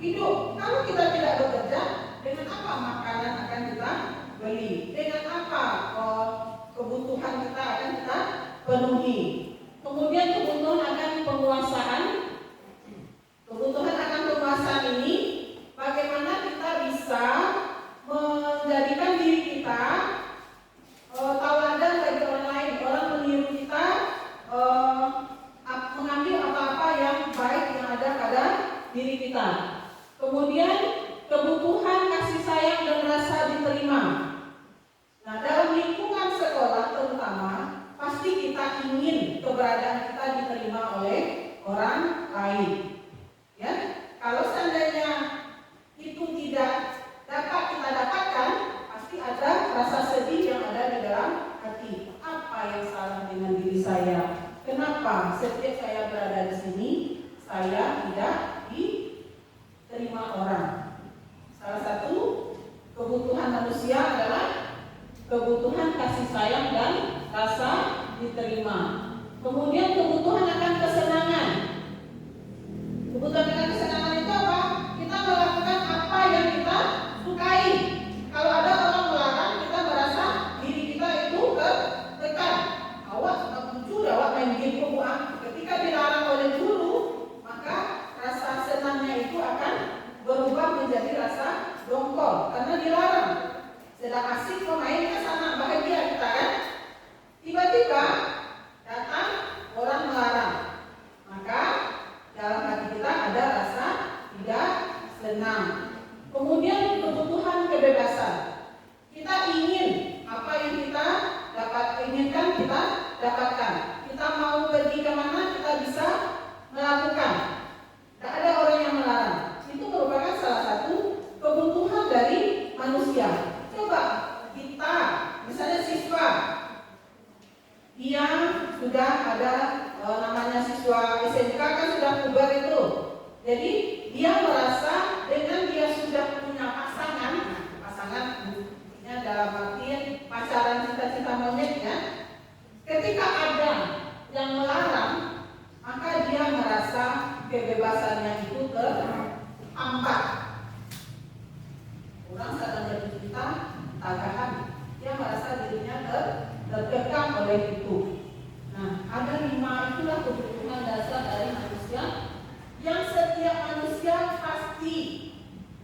hidup. Kalau kita tidak bekerja, dengan apa makanan akan kita beli? Dengan apa kebutuhan kita akan kita penuhi? Kemudian kebutuhan akan penguasaan. Kebutuhan akan penguasaan ini, bagaimana kita bisa menjadikan diri kita tauladan bagi orang lain, orang meniru kita, mengambil apa-apa yang baik yang ada pada diri kita. Kemudian kebutuhan kasih sayang dan rasa diterima. Nah, dalam lingkungan sekolah terutama, pasti kita ingin keberadaan kita diterima oleh orang lain. Ya, kalau seandainya itu tidak dapat kita dapatkan, pasti ada rasa sedih yang ada di dalam hati. Apa yang salah dengan diri saya? Kenapa setiap saya berada di sini, saya tidak diterima orang? Salah satu kebutuhan manusia adalah kebutuhan kasih sayang dan rasa diterima. Kemudian kebutuhan akan kesenangan. Kebutuhan akan kesenangan itu apa? Kita melakukan apa yang kita sukai. Kalau ada orang melarang, kita merasa diri kita itu tertekan. Awak lucu, awak main game kok. Ketika dilarang oleh guru, maka rasa senangnya itu akan berubah menjadi rasa dongkol karena dilarang. Sedang asik main ke sana, bahagia kita kan? Tiba-tiba datang orang melarang, maka dalam hati kita ada rasa tidak senang. Kemudian kebutuhan kebebasan. Kita ingin apa yang kita inginkan kita dapatkan. Kita mau pergi kemana kita bisa melakukan. Tidak ada orang yang melarang. Itu merupakan salah satu kebutuhan dari manusia. Coba kita, misalnya siswa, dia sudah ada namanya siswa SMK kan sudah puber itu. Jadi dia merasa dengan dia sudah punya pasangan dalam arti pacaran cita-cita monyetnya, ketika ada yang melarang, maka dia merasa kebebasannya itu terhambat. Orang sedang bercerita tagahan, dia merasa dirinya terkekang oleh itu. Nah, ada 5 itulah kebutuhan dasar dari manusia yang setiap manusia pasti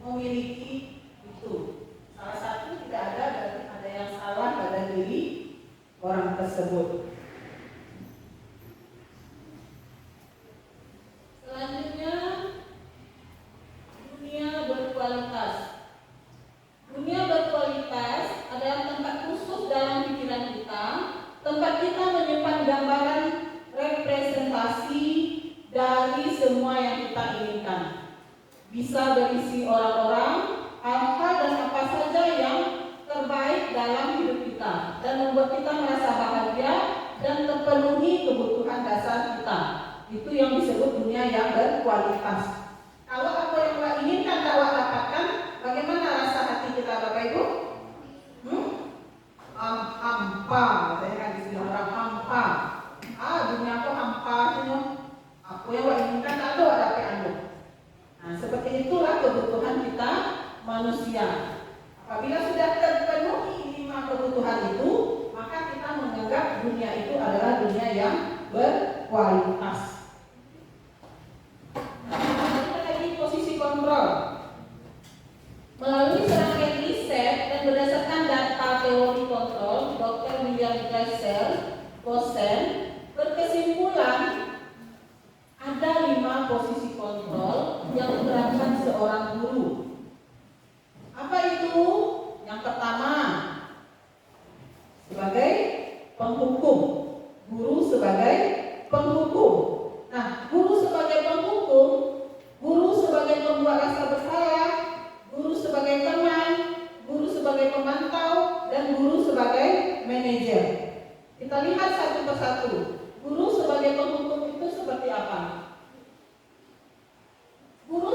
memiliki itu. Salah satu tidak ada, berarti ada yang salah pada diri orang tersebut. Selanjutnya, dunia berkualitas. Dunia berkualitas adalah tempat khusus dalam pikiran kita, tempat kita menyimpan gambaran representasi dari semua yang kita inginkan. Bisa berisi orang-orang, hal-hal dan apa saja yang terbaik dalam hidup kita dan membuat kita merasa bahagia dan terpenuhi kebutuhan dasar kita. Itu yang disebut dunia yang berkualitas. Kalau apa yang kita inginkan dapat dapatkan, bagaimana rasa hati kita, Bapak Ibu? Hampa, saya kan istilah orang hampa. Dunia aku hampa semua. Aku yang kita inginkan ada dapat anu. Nah, seperti itulah kebutuhan kita manusia. Apabila sudah terpenuhi 5 kebutuhan itu, maka kita menganggap dunia itu adalah dunia yang berkualitas. Kita lagi posisi kontrol. Melalui serangkaian riset dan berdasarkan data teori kontrol, Dr. William Glasser, dosen, berkesimpulan ada 5 posisi kontrol yang diperankan seorang guru. Apa itu? Yang pertama, sebagai penghukum. Guru sebagai penghukum. Nah, guru sebagai penghukum, guru sebagai pembuat rasa bersalah, guru sebagai teman, guru sebagai pemantau, dan guru sebagai manajer. Kita lihat satu persatu. Guru sebagai penghukum itu seperti apa? Guru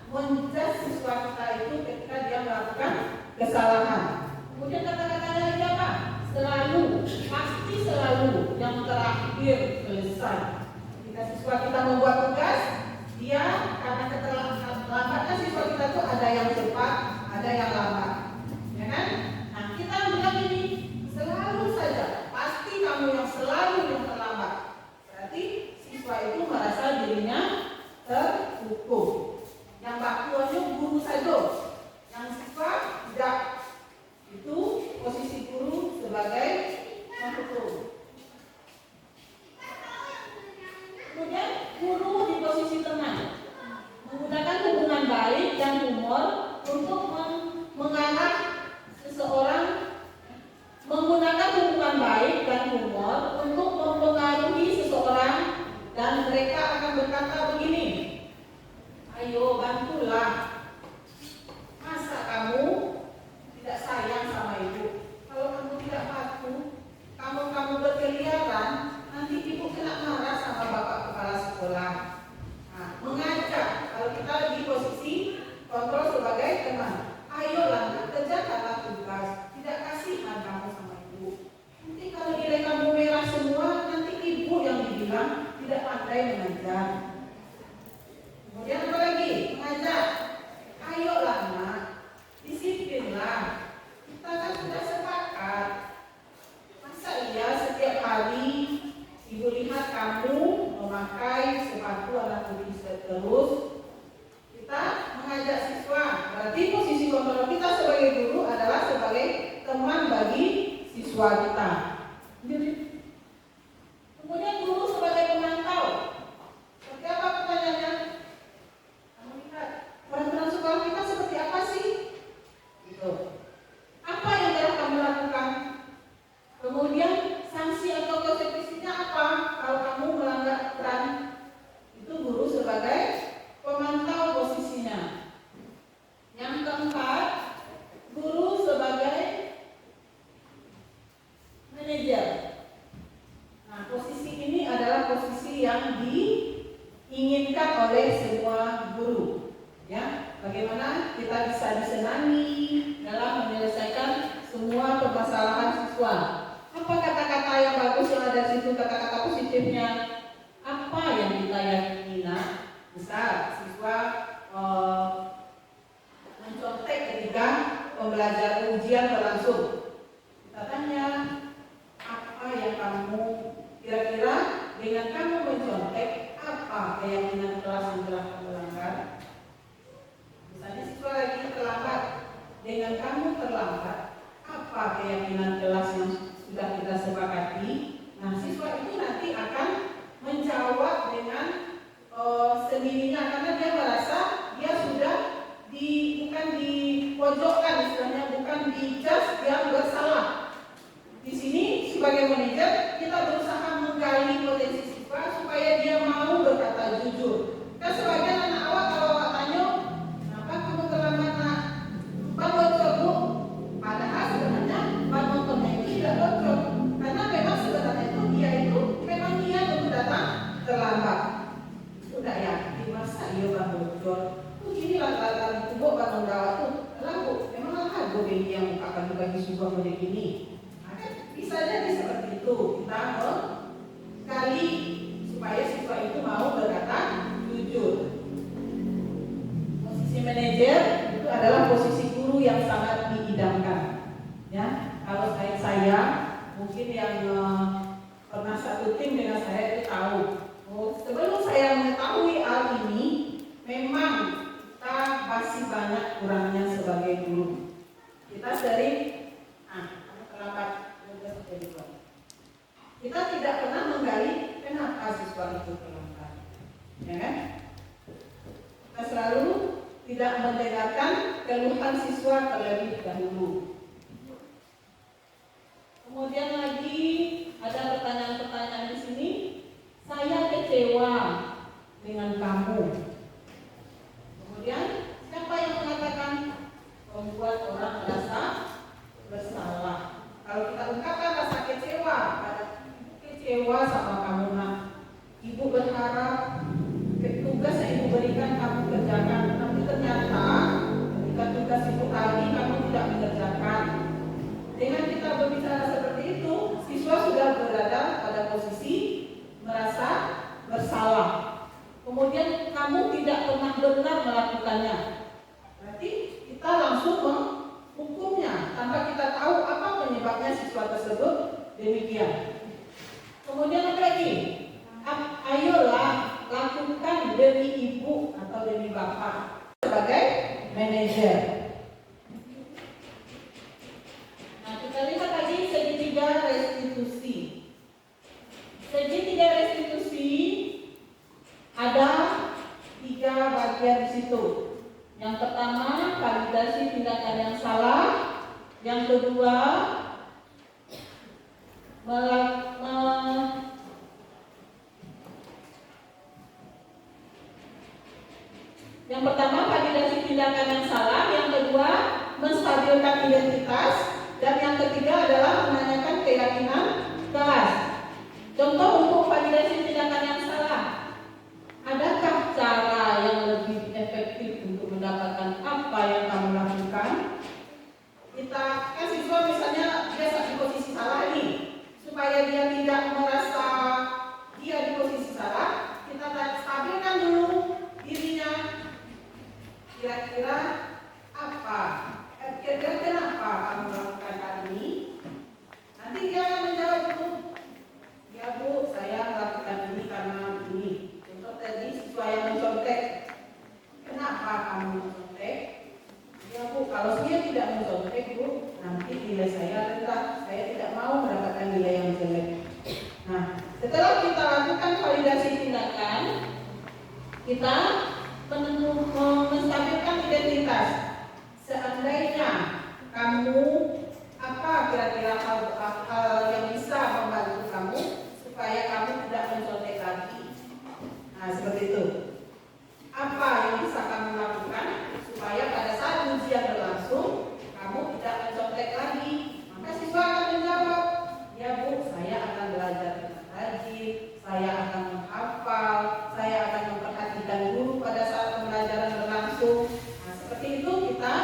menjudge siswa kita itu ketika dia melakukan kesalahan. Kemudian kata-katanya lagi apa? Selalu, pasti selalu, yang terakhir selesai. Jika siswa kita membuat tugas, dia karena keterlambatan siswa kita tuh ada yang cepat, ada yang lambat, ya kan? Nah kita bilang ini selalu saja, pasti kamu yang selalu yang terlambat. Berarti siswa itu merasa dirinya terhukum. Yang bakuannya guru saja, yang siswa tidak. Itu posisi guru sebagai penghukum. Kemudian guru di posisi teman, menggunakan hubungan baik dan humor untuk mengarah seseorang, menggunakan hubungan baik dan humor untuk mempengaruhi seseorang, dan mereka akan berkata begini, ayo bantulah, masa kamu tidak sayang sama ibu? Kalau kamu tidak patuh, kamu berkeliaran, nanti ibu kena marah sama bapak kepala sekolah. Nah, mengajak, kalau kita di posisi kontrol sebagai teman, ayolah kerjakanlah tugas, tidak kasihan kamu sama ibu. Nanti kalau nilai kamu merah semua, nanti ibu yang dibilang tidak pandai mengajar. Kemudian apa lagi? Mengajak, ayolah nak, disiplinlah. Kita kan sudah sepakat. Masa iya setiap hari ibu lihat kamu memakai sepatu warna putih terus? Kita mengajak siswa. Berarti posisi kontrol kita sebagai guru adalah sebagai teman bagi siswa kita. Kemudian guru sebagai pemantau. Seperti apa pertanyaannya? Kamu lihat peraturan sekolah kita seperti apa sih? Gitu. Apa yang telah kamu lakukan? Kemudian sanksi atau konsekuensinya apa kalau kamu melanggar aturan? Itu guru sebagai pemantau posisinya. Yang keempat, guru sebagai manajer. Nah, posisi ini adalah posisi yang diinginkan oleh semua guru. Ya, bagaimana kita bisa disenangi dalam menyelesaikan semua permasalahan siswa. Apa kata-kata yang bagus yang ada di situ, kata-kata positifnya? Apa yang kita yakini? Misal siswa mencontek ketika pembelajaran ujian berlangsung. Kita tanya, apa yang kamu kira-kira dengan kamu mencontek, apa keyakinan kelas yang telah kamu langgar? Misalnya siswa lagi terlambat, dengan kamu terlambat, apa keyakinan kelas yang sudah kita sepakati? Nah, siswa itu nanti akan menjawab dengan sendirinya, karena dia merasa dia sudah bukan dipojokkan, istilahnya bukan dijudge, dia bersalah. Di sini sebagai manajer kita berusaha menggali potensi siswa supaya dia mau berkata jujur. Kan sebagian anak awak kalau awak tanya, kenapa kamu terlambat nak? Ban bocor bu. Padahal sebenarnya ban motornya itu tidak bocor, karena memang sebenarnya itu memang dia untuk datang terlambat. Sudah yakin masa iya ban bocor? Begini latar kubuk ban gawat tuh. Lalu memang ada bagi yang akan dibagi sebuah model ini. Bisa jadi seperti itu. Kita menggali supaya siswa itu mau berkata jujur. Posisi manajer itu adalah posisi guru yang sangat diidamkan. Ya, kalau saya mungkin yang pernah satu tim dengan saya itu tahu. Sebelum saya mengetahui hal ini, memang kita masih banyak kurangnya sebagai guru. Kita sering, kamu terlambat. Kita tidak pernah menggali kenapa siswa itu terlambat, ya kan? Kita selalu tidak mendengarkan keluhan siswa terlebih dahulu. Kemudian lagi ada pertanyaan-pertanyaan di sini. Saya kecewa dengan kamu. Kemudian siapa yang mengatakan? Membuat orang merasa bersalah. Kalau kita ungkapkan rasa kecewa sama kamu nak, ibu berharap tugas yang ibu berikan kamu kerjakan, tapi ternyata yang benar melakukannya. Berarti kita langsung menghukumnya tanpa kita tahu apa penyebabnya siswa tersebut demikian. Kemudian apa lagi? Ayolah lakukan demi ibu atau demi bapak sebagai manajer. Nah, kita lihat tadi segitiga restitusi. Segitiga restitusi ada 3 bagian di situ. Yang pertama, validasi tindakan yang salah. Yang kedua, yang pertama validasi tindakan yang salah, yang kedua menstabilkan identitas, dan yang ketiga adalah menanyakan keyakinan kelas. Contoh untuk validasi tindakan yang salah, adakah cara yang lebih efektif untuk mendapatkan apa yang kamu lakukan? Kita kan siswa misalnya dia di posisi salah nih, supaya dia tidak merasa dia di posisi salah, kita stabilkan dulu dirinya. Kira-kira apa? Kira-kira kenapa kamu melakukan hal ini? Nanti dia akan menjawab itu. Ya Bu, saya melakukan ini karena ini. Contoh tadi siswa yang mencontek. Kenapa kamu mencontek? Ya Bu, kalau dia tidak mencontek Bu, nanti nilai saya rendah. Saya tidak mau mendapatkan nilai yang jelek. Nah, setelah kita lakukan validasi tindakan, kita menstabilkan identitas. Seandainya kamu apa kira-kira hal yang bisa membantu kamu supaya kamu tidak mencontek lagi. Nah, seperti itu. Apa yang bisa kamu lakukan supaya pada saat ujian berlangsung kamu tidak mencontek lagi? Maka siswa akan menjawab, ya Bu, saya akan belajar dengan rajin, saya akan menghafal, saya akan memperhatikan guru pada saat pembelajaran berlangsung. Nah, seperti itu kita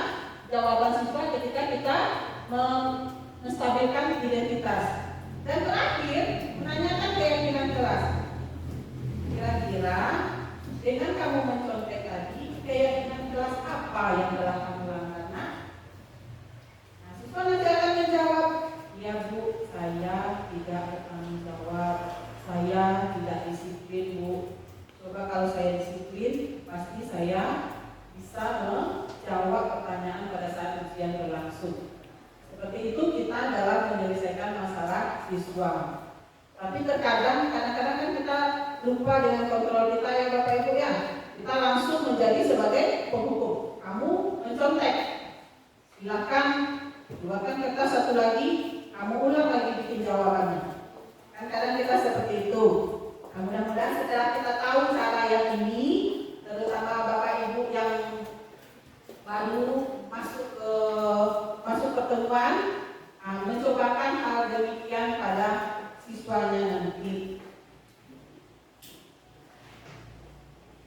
jawaban siswa ketika kita menstabilkan identitas. Dan terakhir, menanyakan keyakinan kelas. Kira-kira dengan kamu mencontek tadi, keyakinan kelas apa yang telah kamu langgar? Nah, siswa nanti akan menjawab, ya Bu, saya tidak bertanggung jawab, saya tidak disiplin Bu. Coba kalau saya disiplin, pasti saya bisa menjawab pertanyaan pada saat ujian berlangsung. Seperti itu kita dalam menyelesaikan masalah siswa. Tapi terkadang, kadang-kadang kan kita lupa dengan kontrol kita ya Bapak Ibu ya. Kita langsung menjadi sebagai penghukum. Kamu mencontek, silakan keluarkan kertas satu lagi, kamu ulang lagi bikin jawabannya. Kan kadang kita seperti itu. Nah, mudah-mudahan setelah kita tahu cara yang ini, terutama Bapak Ibu yang baru masuk pertemuan, mencobakan hal demikian pada siswanya nanti.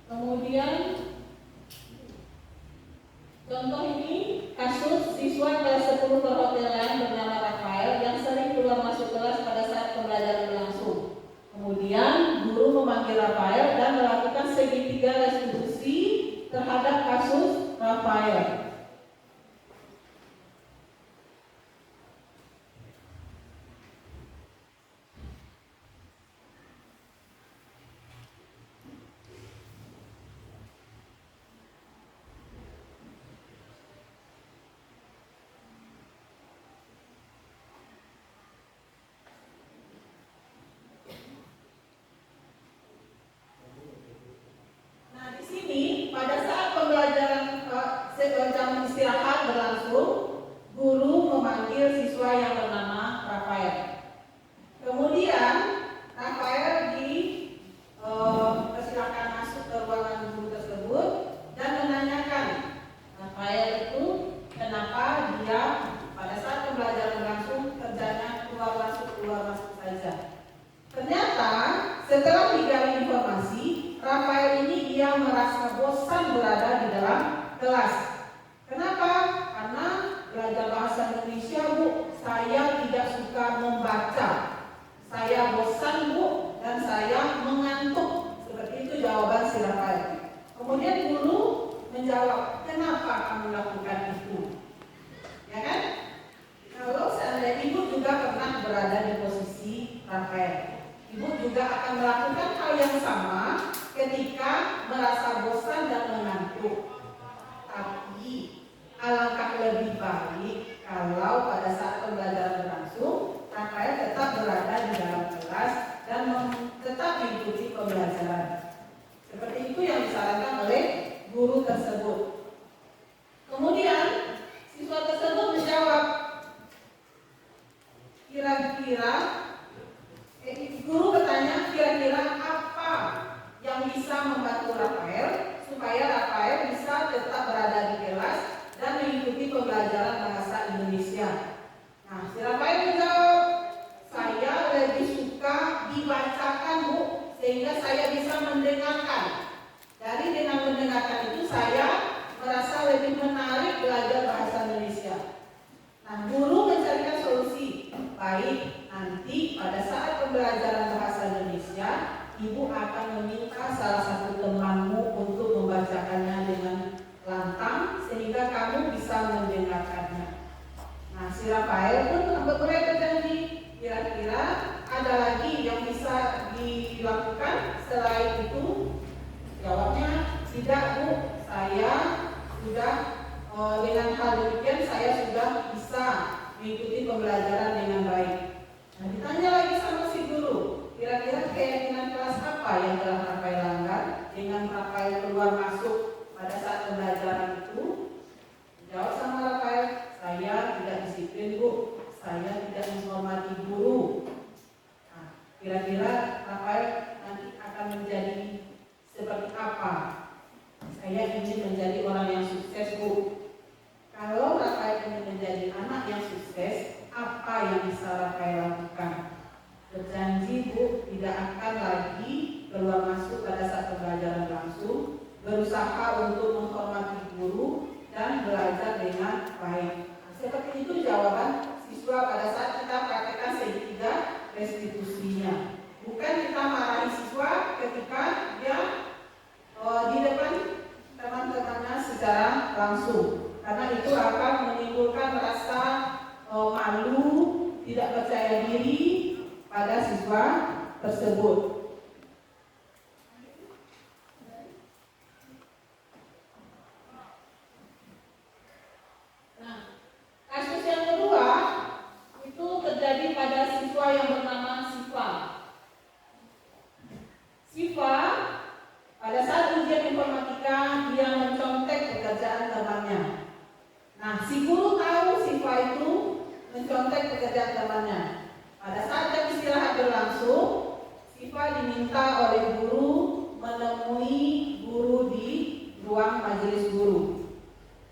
Kemudian contoh ini kasus siswa kelas 10 perhotelan bernama Rafael yang sering keluar masuk kelas pada saat pembelajaran berlangsung. Kemudian guru memanggil Rafael dan melakukan segitiga restitusi terhadap kasus Rafael. Pada saat pembelajaran jam istirahat berlangsung, guru memanggil siswa yang bernama Rafael. Kemudian Rafael dipersilakan masuk ke ruangan guru tersebut dan menanyakan Rafael itu kenapa dia pada saat pembelajaran berlangsung kerjanya keluar masuk saja. Ternyata setelah digali informasi, Rafael ini dia merasa bosan berada di dalam kelas. Kenapa? Karena belajar bahasa Indonesia Bu, saya tidak suka membaca. Saya bosan Bu, dan saya mengantuk. Seperti itu jawaban si Rafael. Kemudian guru menjawab, kenapa kamu lakukan itu? Ya kan? Kalau seandainya ibu juga pernah berada di posisi Rafael, ibu juga akan melakukan hal yang sama ketika merasa bosan dan mengantuk. Tapi alangkah lebih baik kalau pada saat pembelajaran berlangsung, Rafael tetap berada di dalam kelas dan tetap mengikuti pembelajaran. Seperti itu yang disarankan oleh guru tersebut. Kemudian siswa tersebut menjawab, kira-kira guru bertanya, kira-kira apa yang bisa membantu Rafael supaya Rafael bisa tetap berada di kelas dan mengikuti pembelajaran bahasa Indonesia. Nah, si Rafael menjawab, saya lebih suka dibacakan, Bu, sehingga saya bisa mendengarkan. Dari dengan mendengarkan itu saya merasa lebih menarik belajar bahasa Indonesia. Nah, guru mencarikan solusi. Baik, nanti pada saat pembelajaran bahasa Indonesia, ibu akan meminta salah satu temanmu untuk membacakannya dengan lantang sehingga kamu bisa mendengarkannya. Nah, si Rafael pun mereka berjanji, kira-kira ada lagi yang bisa dilakukan selain itu? Jawabnya, tidak, Bu, saya sudah dengan hal demikian saya sudah bisa mengikuti pembelajaran dengan baik. Nah, ditanya lagi sama si guru, kira-kira keyakinan kelas apa yang telah Rafael langgar dengan Rafael keluar masuk pada saat pembelajaran itu? Jawab sama Rafael, saya tidak disiplin, Bu, saya tidak menghormati guru. Nah, kira-kira Rafael nanti akan menjadi seperti apa? Saya ingin menjadi orang yang sukses, Bu. Kalau Rafael ingin menjadi anak yang sukses, apa yang bisa Rafael lakukan? Berjanji, Bu, tidak akan lagi keluar masuk pada saat pembelajaran langsung, berusaha untuk menghormati guru dan belajar dengan baik. Nah, seperti itu jawaban siswa pada saat kita praktekkan segitiga restitusinya. Bukan kita marahi siswa ketika dia di depan teman-temannya secara langsung, karena itu akan menimbulkan rasa malu, tidak percaya diri pada siswa tersebut. Nah, kasus yang kedua itu terjadi pada siswa yang bernama Siva. Siva pada saat ujian informatika dia mencontek pekerjaan temannya. Nah, si guru tahu Siva itu mencontek pekerjaan temannya. Pada saat jam istirahat berlangsung, Siva diminta oleh guru menemui guru di ruang majelis guru.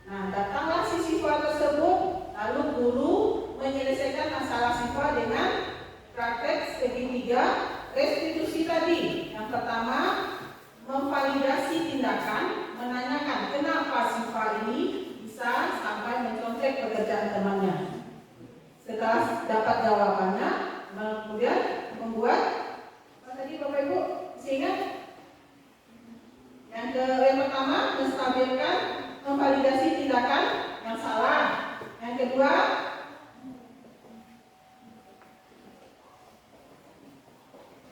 Nah, datanglah si Siva tersebut, lalu guru menyelesaikan masalah Siva dengan praktek segitiga restitusi tadi. Yang pertama, memvalidasi tindakan, menanyakan kenapa Siva ini bisa sampai mencontek pekerjaan temannya. Setelah dapat jawabannya, kemudian membuat apa tadi Bapak Ibu? Sehingga yang pertama, menstabilkan, memvalidasi tindakan yang salah. Yang kedua,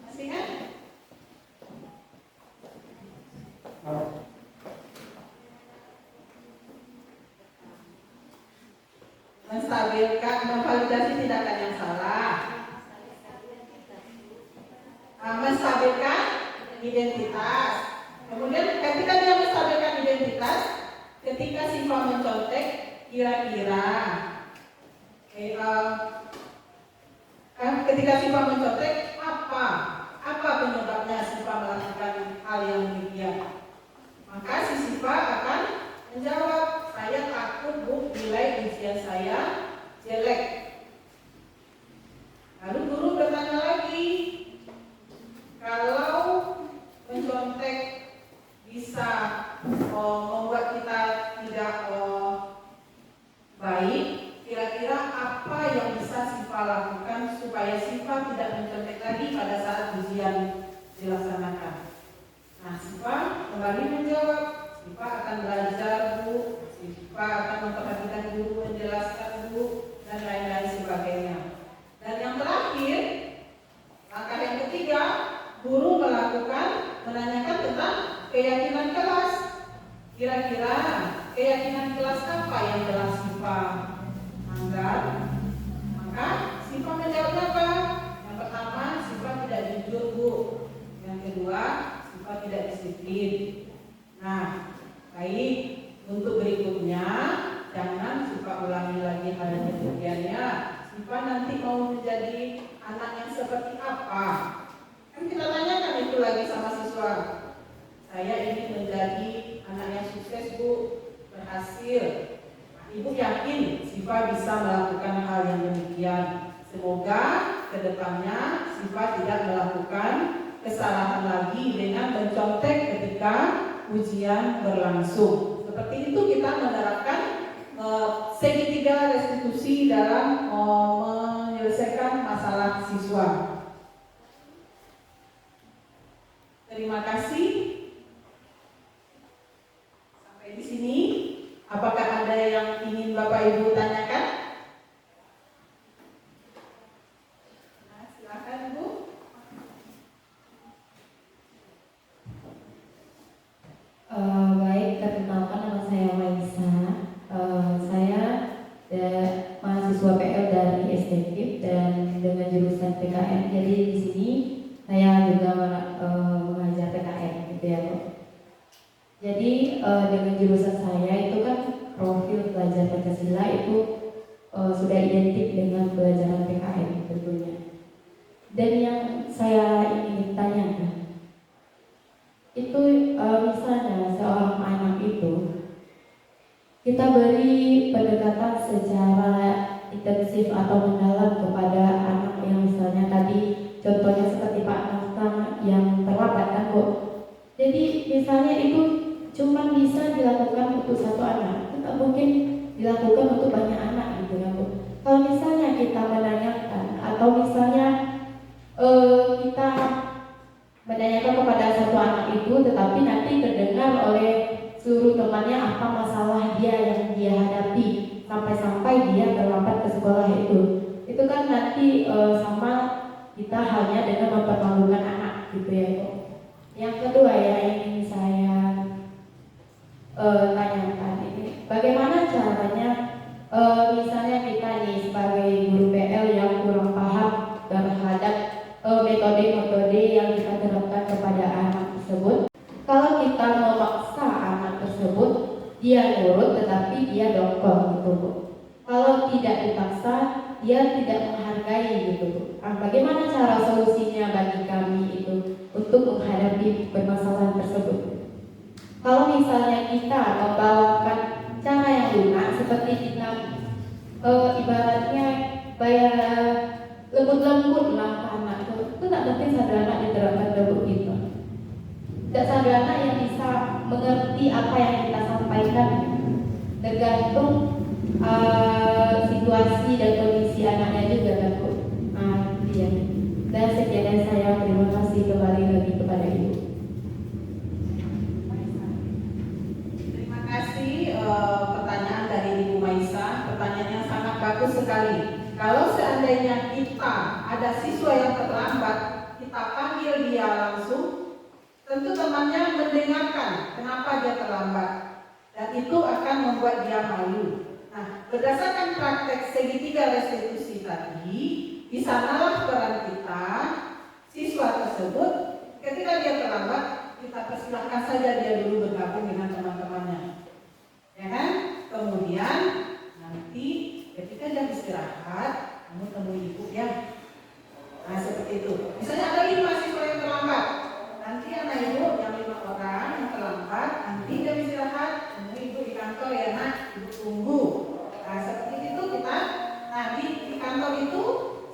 masih ingat? Menstabilkan, memvalidasi tindakan yang salah. Menstabilkan identitas. Kemudian ketika dia menstabilkan identitas, ketika Siva mencontek, kira-kira ketika Siva mencontek, apa penyebabnya Siva melakukan hal yang demikian? Maka si Siva akan menjawab, saya takut, Bu, nilai ujian saya jelek. Lalu guru bertanya lagi, kalau mencontek bisa membuat kita tidak baik, kira-kira apa yang bisa Siva lakukan supaya Siva tidak mencontek lagi pada saat ujian dilaksanakan? Nah, Siva kembali menjawab, Siva akan belajar Kira-kira keyakinan kelas apa yang telah Siva anggap? Maka Siva menjawab apa? Yang pertama, Siva tidak jujur, Bu. Yang kedua, Siva tidak disiplin. Nah, baik, untuk berikutnya jangan Siva ulangi lagi hal demikiannya. Siva nanti mau menjadi anak yang seperti apa? Kan kita tanyakan itu lagi sama siswa. Saya ingin menjadi anak yang sukses, Bu, berhasil. Ibu yakin Siva bisa melakukan hal yang demikian. Semoga kedepannya Siva tidak melakukan kesalahan lagi dengan mencontek ketika ujian berlangsung. Seperti itu kita menerapkan segitiga restitusi dalam menyelesaikan masalah siswa. Terima kasih. Sampai di sini. Apakah ada yang ingin Bapak Ibu tanyakan? Nah, silakan Bu. Baik, perkenalkan nama saya Maisa. Saya mahasiswa PL dari STKIP dan dengan jurusan PKN. Jadi di sini saya juga mengajar PKN, gitu ya, Bu. Jadi dengan jurusan saya itu kan profil belajar Pancasila itu sudah identik dengan pelajaran PKN tentunya. Dan yang saya ingin tanyakan itu misalnya seorang anak itu kita beri pendekatan secara intensif atau mendalam kepada anak yang misalnya tadi contohnya seperti Pak Naftan yang terlambat kan, Bu. Jadi misalnya itu cuma bisa dilakukan untuk satu anak, tidak mungkin dilakukan untuk banyak anak gitu ya, Bu. Kalau misalnya kita menanyakan atau misalnya kita menanyakan kepada satu anak itu, tetapi nanti terdengar oleh seluruh temannya apa masalah dia yang dia hadapi sampai-sampai dia terlambat ke sekolah itu kan nanti sama kita hanya dengan mempermalukan anak gitu ya, Bu. Yang kedua ya ingin saya tanyakan ini, bagaimana caranya misalnya kita nih sebagai guru PL yang kurang paham terhadap metode-metode yang kita terapkan kepada anak tersebut. Kalau kita memaksa anak tersebut dia nurut tetapi dia dongkol gitu, Bu. Kalau tidak dipaksa dia tidak menghargai gitu, Bu. Bagaimana cara solusinya bagi kami itu untuk menghadapi permasalahan tersebut? Kalau misalnya kita membawakan cara yang lunak seperti kita ibaratnya bayar lembut-lembut lah ke anak itu tak mungkin sederhana diterapkan dalam kita. Tidak sederhana yang bisa mengerti apa yang kita sampaikan, tergantung situasi dan kondisi anaknya juga kan, Bu. Iya. Dan sekian dari saya, terima kasih kembali lagi kepada Ibu. Pertanyaan dari Ibu Maisa, pertanyaannya sangat bagus sekali. Kalau seandainya kita ada siswa yang terlambat, kita panggil dia langsung, tentu temannya mendengarkan kenapa dia terlambat, dan itu akan membuat dia malu. Nah, berdasarkan praktek segitiga restitusi tadi, di sanalah peran kita, siswa tersebut, ketika dia terlambat, kita persilahkan saja dia dulu bergabung dengan teman-temannya. Ya kan? Kemudian nanti ketika dia istirahat, kamu temui ibu ya. Nah seperti itu. Misalnya ada 5 siswa yang terlambat, nanti anak ibu yang 5 orang yang terlambat, nanti dia istirahat, temui ibu di kantor ya nak, ibu tunggu. Nah seperti itu kita. Nah di kantor itu,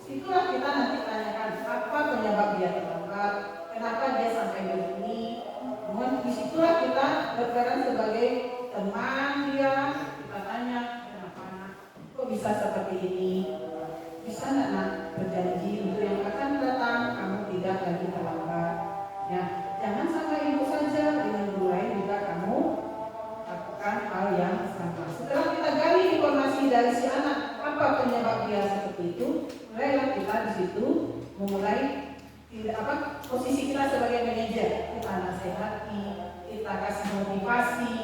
situlah kita nanti tanyakan apa penyebab dia terlambat, kenapa dia sampai begini. Kemudian disitulah kita berperan sebagai teman dia, kita tanya kenapa nak, kok bisa seperti ini, bisa nggak nak berjanji untuk yang akan datang kamu tidak lagi terlambat ya, jangan sampai ibu saja, dengan guru lain juga kamu lakukan hal yang sama. Setelah kita gali informasi dari si anak apa penyebab dia seperti itu, mulailah kita di situ memulai posisi kita sebagai manajer, kita nasihati, kita kasih motivasi,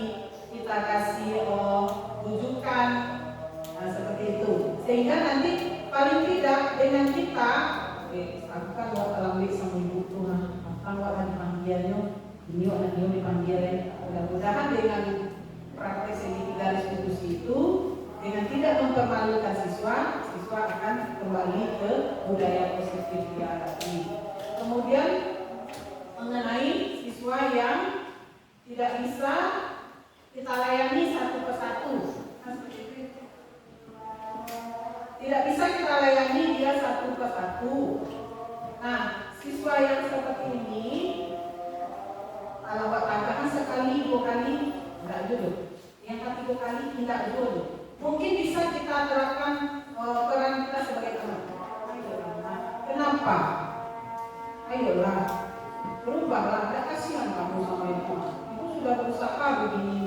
dianya ini anaknya dipanggil. Mudah-mudahan dengan praktek segitiga restitusi itu, dengan tidak mempermalukan siswa, siswa akan kembali ke budaya positif dia ini. Kemudian mengenai siswa yang tidak bisa kita layani satu persatu, tidak bisa kita layani dia satu persatu. Nah, siswa yang seperti ini, kalau tambahan sekali, 2 kali, enggak dulu. Yang ketiga kali, tidak dulu. Mungkin bisa kita terapkan peran kita sebagai teman. Nah, kenapa? Ayolah, berubahlah. Ada kasihan kamu sama ibu. Ibu sudah berusaha begini,